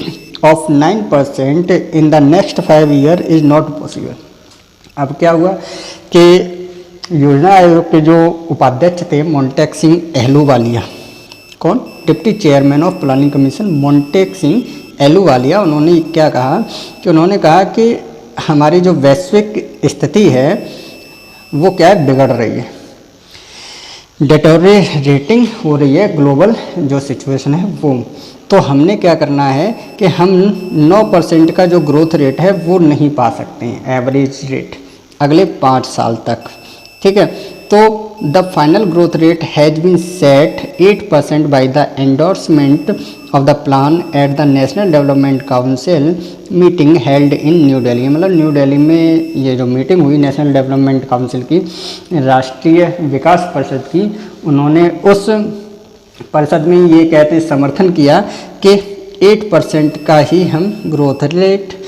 of 9% in the next 5 years is not possible। अब क्या हुआ कि योजना आयोग के जो उपाध्यक्ष थे मोन्टेक सिंह अहलूवालिया, कौन, deputy chairman of planning commission Montek Singh Ahluwalia, उन्होंने क्या कहा कि उन्होंने कहा कि हमारी जो वैश्विक स्थिति है वो क्या है, बिगड़ रही है, डेटोरेटिंग हो रही है ग्लोबल जो सिचुएशन है वो। तो हमने क्या करना है कि हम 9% का जो ग्रोथ रेट है वो नहीं पा सकते हैं एवरेज रेट अगले 5 साल तक, ठीक है। तो the final growth rate has been set 8% by the endorsement of the plan at the National Development Council meeting held in New Delhi. मतलब न्यू दिल्ली में ये जो मीटिंग हुई नेशनल डेवलपमेंट काउंसिल की, राष्ट्रीय विकास परिषद की, उन्होंने उस परिषद में ये कहते समर्थन किया कि 8% का ही हम ग्रोथ रेट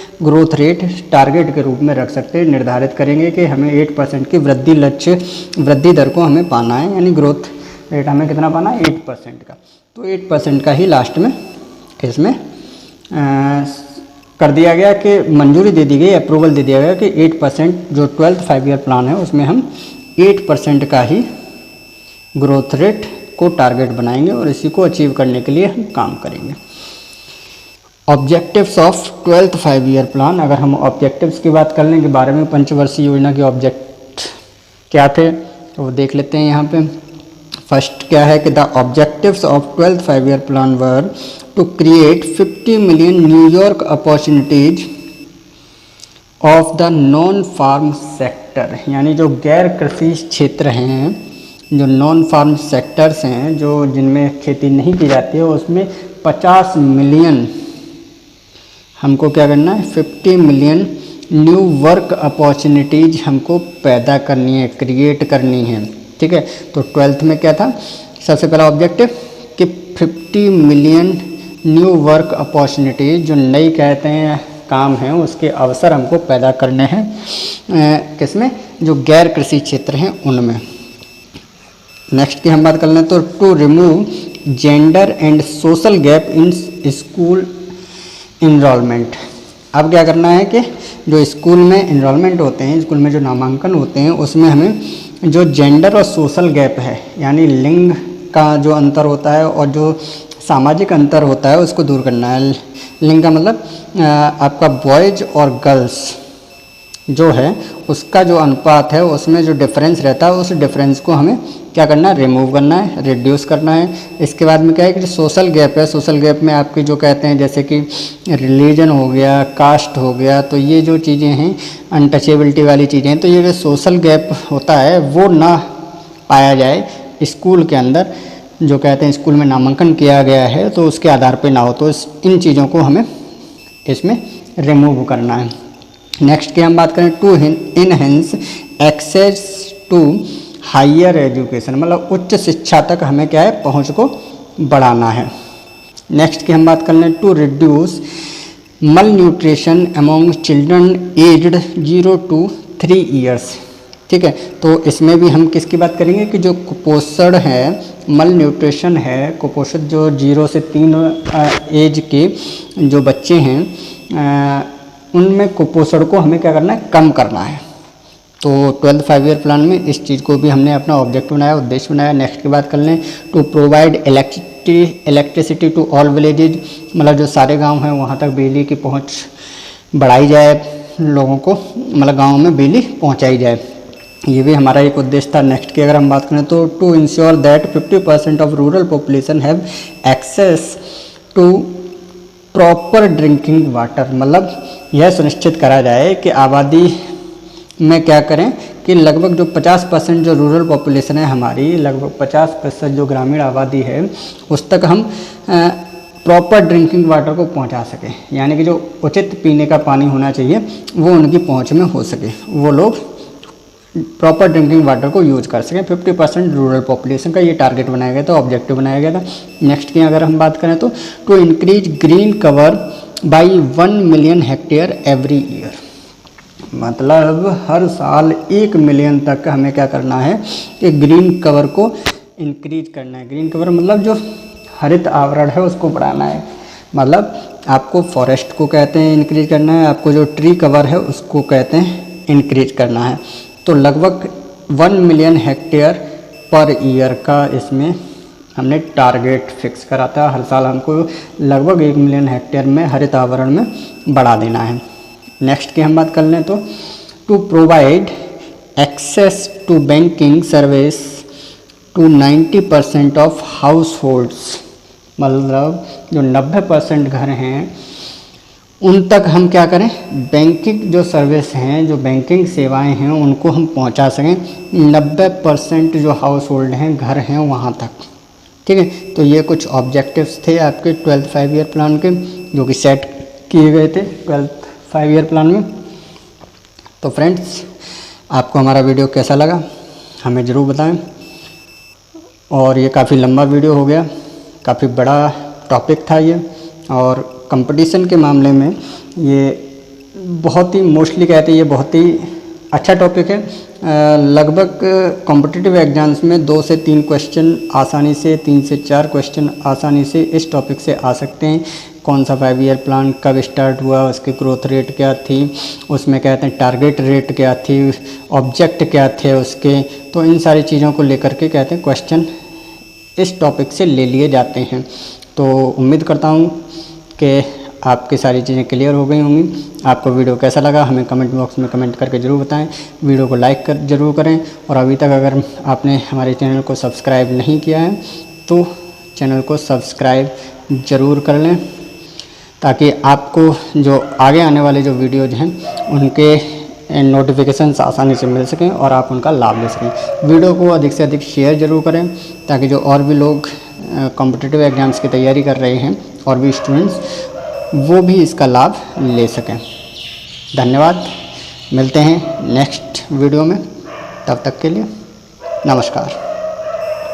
टारगेट के रूप में रख सकते हैं, निर्धारित करेंगे कि हमें 8% की वृद्धि दर को हमें पाना है, यानी ग्रोथ रेट हमें कितना पाना है, 8% का। तो 8% का ही लास्ट में इसमें कर दिया गया कि मंजूरी दे दी गई, अप्रूवल दे दिया गया कि 8% जो 12th 5 ईयर प्लान है उसमें हम 8% का ही ग्रोथ रेट को टारगेट बनाएंगे और इसी को अचीव करने के लिए हम काम करेंगे। Objectives of 12th 5 year plan, अगर हम ऑब्जेक्टिव्स की बात कर लें कि 12वीं पंचवर्षीय योजना के ऑब्जेक्ट क्या थे तो वो देख लेते हैं यहाँ पे। फर्स्ट क्या है कि the objectives of 12th 5 year plan were to create 50 million new work opportunities of the non farm sector, यानी जो गैर कृषि क्षेत्र हैं, जो नॉन फार्म सेक्टर्स हैं, जो जिनमें खेती नहीं की जाती है, उसमें 50 मिलियन हमको क्या करना है, 50 मिलियन न्यू वर्क अपॉर्चुनिटीज़ हमको पैदा करनी है, क्रिएट करनी है, ठीक है। तो 12th में क्या था, सबसे पहला ऑब्जेक्टिव कि 50 मिलियन न्यू वर्क अपॉर्चुनिटीज़, जो नई कहते हैं काम हैं, उसके अवसर हमको पैदा करने हैं, किसमें, जो गैर कृषि क्षेत्र हैं उनमें। नेक्स्ट की हम बात कर लें तो to remove gender and social gap in school enrolment. अब क्या करना है कि जो स्कूल में इनरोलमेंट होते हैं, स्कूल में जो नामांकन होते हैं, उसमें हमें जो जेंडर और सोशल गैप है, यानी लिंग का जो अंतर होता है और जो सामाजिक अंतर होता है उसको दूर करना है। लिंग का मतलब आपका बॉयज़ और गर्ल्स जो है उसका जो अनुपात है उसमें जो डिफरेंस रहता है उस डिफरेंस को हमें क्या करना है, रिमूव करना है, रिड्यूस करना है। इसके बाद में क्या है कि सोशल गैप है, सोशल गैप में आपकी जो कहते हैं जैसे कि रिलीजन हो गया, कास्ट हो गया, तो ये जो चीज़ें हैं अनटचेबिलिटी वाली चीज़ें, तो ये जो सोशल गैप होता है वो ना पाया जाए स्कूल के अंदर, जो कहते हैं स्कूल में नामांकन किया गया है तो उसके आधार पर ना हो, तो इन चीज़ों को हमें इसमें रिमूव करना है। नेक्स्ट की हम बात करें to enhance access to higher education, मतलब उच्च शिक्षा तक हमें क्या है पहुंच को बढ़ाना है। नेक्स्ट की हम बात कर लें टू रिड्यूस मल nutrition among children aged 0 to 3 years. ठीक है, तो इसमें भी हम किसकी बात करेंगे कि जो कुपोषण है, मल न्यूट्रिशन है, कुपोषित जो 0 से 3 एज के जो बच्चे हैं उनमें कुपोषण को हमें क्या करना है, कम करना है। तो 12th 5 ईयर प्लान में इस चीज़ को भी हमने अपना ऑब्जेक्टिव बनाया, उद्देश्य बनाया। नेक्स्ट की बात कर लें to provide electricity to all villages, मतलब जो सारे गांव हैं वहां तक बिजली की पहुंच बढ़ाई जाए, लोगों को मतलब गाँव में बिजली पहुंचाई जाए, ये भी हमारा एक उद्देश्य था। नेक्स्ट की अगर हम बात करें तो to ensure that 50% of rural population have access to proper drinking water, मतलब यह सुनिश्चित करा जाए कि आबादी में क्या करें कि लगभग जो 50% जो रूरल पॉपुलेशन है हमारी, लगभग 50% जो ग्रामीण आबादी है उस तक हम प्रॉपर ड्रिंकिंग वाटर को पहुंचा सकें, यानी कि जो उचित पीने का पानी होना चाहिए वो उनकी पहुंच में हो सके, वो लोग प्रॉपर ड्रिंकिंग वाटर को यूज कर सकें। 50% रूरल पॉपुलेशन का ये टारगेट बनाया गया था, ऑब्जेक्टिव बनाया गया था। नेक्स्ट की अगर हम बात करें तो to increase green cover by 1 million hectare every year, मतलब हर साल 1 मिलियन तक हमें क्या करना है कि ग्रीन कवर को इंक्रीज करना है। ग्रीन कवर मतलब जो हरित आवरण है उसको बढ़ाना है, मतलब आपको फॉरेस्ट को कहते हैं इंक्रीज करना है, आपको जो ट्री कवर है उसको कहते हैं इंक्रीज करना है। तो लगभग 1 मिलियन हेक्टेयर पर ईयर का इसमें हमने टारगेट फिक्स करा था। हर साल हमको लगभग 1 मिलियन हेक्टेयर में हरित आवरण में बढ़ा देना है। नेक्स्ट की हम बात कर लें तो to provide access to banking service to 90% of households, मतलब जो 90% घर हैं उन तक हम क्या करें, बैंकिंग जो सर्विस हैं, जो बैंकिंग सेवाएं हैं उनको हम पहुंचा सकें 90% जो हाउस होल्ड हैं, घर हैं वहां तक। ठीक है, तो ये कुछ ऑब्जेक्टिव्स थे आपके 12th 5 ईयर प्लान के जो कि सेट किए गए थे 12th 5 ईयर प्लान में। तो फ्रेंड्स, आपको हमारा वीडियो कैसा लगा हमें ज़रूर बताएं। और ये काफ़ी लंबा वीडियो हो गया, काफ़ी बड़ा टॉपिक था ये, और कंपटीशन के मामले में ये बहुत ही मोस्टली कहते हैं ये बहुत ही अच्छा टॉपिक है। लगभग कॉम्पिटिटिव एग्जाम्स में 2 से 3 क्वेश्चन आसानी से, 3 से 4 क्वेश्चन आसानी से इस टॉपिक से आ सकते हैं। कौन सा 5 ईयर प्लान कब स्टार्ट हुआ, उसकी ग्रोथ रेट क्या थी, उसमें कहते हैं टारगेट रेट क्या थी, ऑब्जेक्ट क्या थे उसके, तो इन सारी चीज़ों को लेकर के कहते हैं क्वेश्चन इस टॉपिक से ले लिए जाते हैं। तो उम्मीद करता हूँ कि आपकी सारी चीज़ें क्लियर हो गई होंगी। आपको वीडियो कैसा लगा हमें कमेंट बॉक्स में कमेंट करके ज़रूर बताएं। वीडियो को लाइक जरूर करें, और अभी तक अगर आपने हमारे चैनल को सब्सक्राइब नहीं किया है तो चैनल को सब्सक्राइब ज़रूर कर लें, ताकि आपको जो आगे आने वाले जो वीडियोज़ हैं उनके नोटिफिकेशंस आसानी से मिल सकें और आप उनका लाभ ले सकें। वीडियो को अधिक से अधिक शेयर ज़रूर करें, ताकि जो और भी लोग कॉम्पिटिटिव एग्जाम्स की तैयारी कर रहे हैं और भी स्टूडेंट्स वो भी इसका लाभ ले सकें। धन्यवाद, मिलते हैं नेक्स्ट वीडियो में, तब तक के लिए नमस्कार।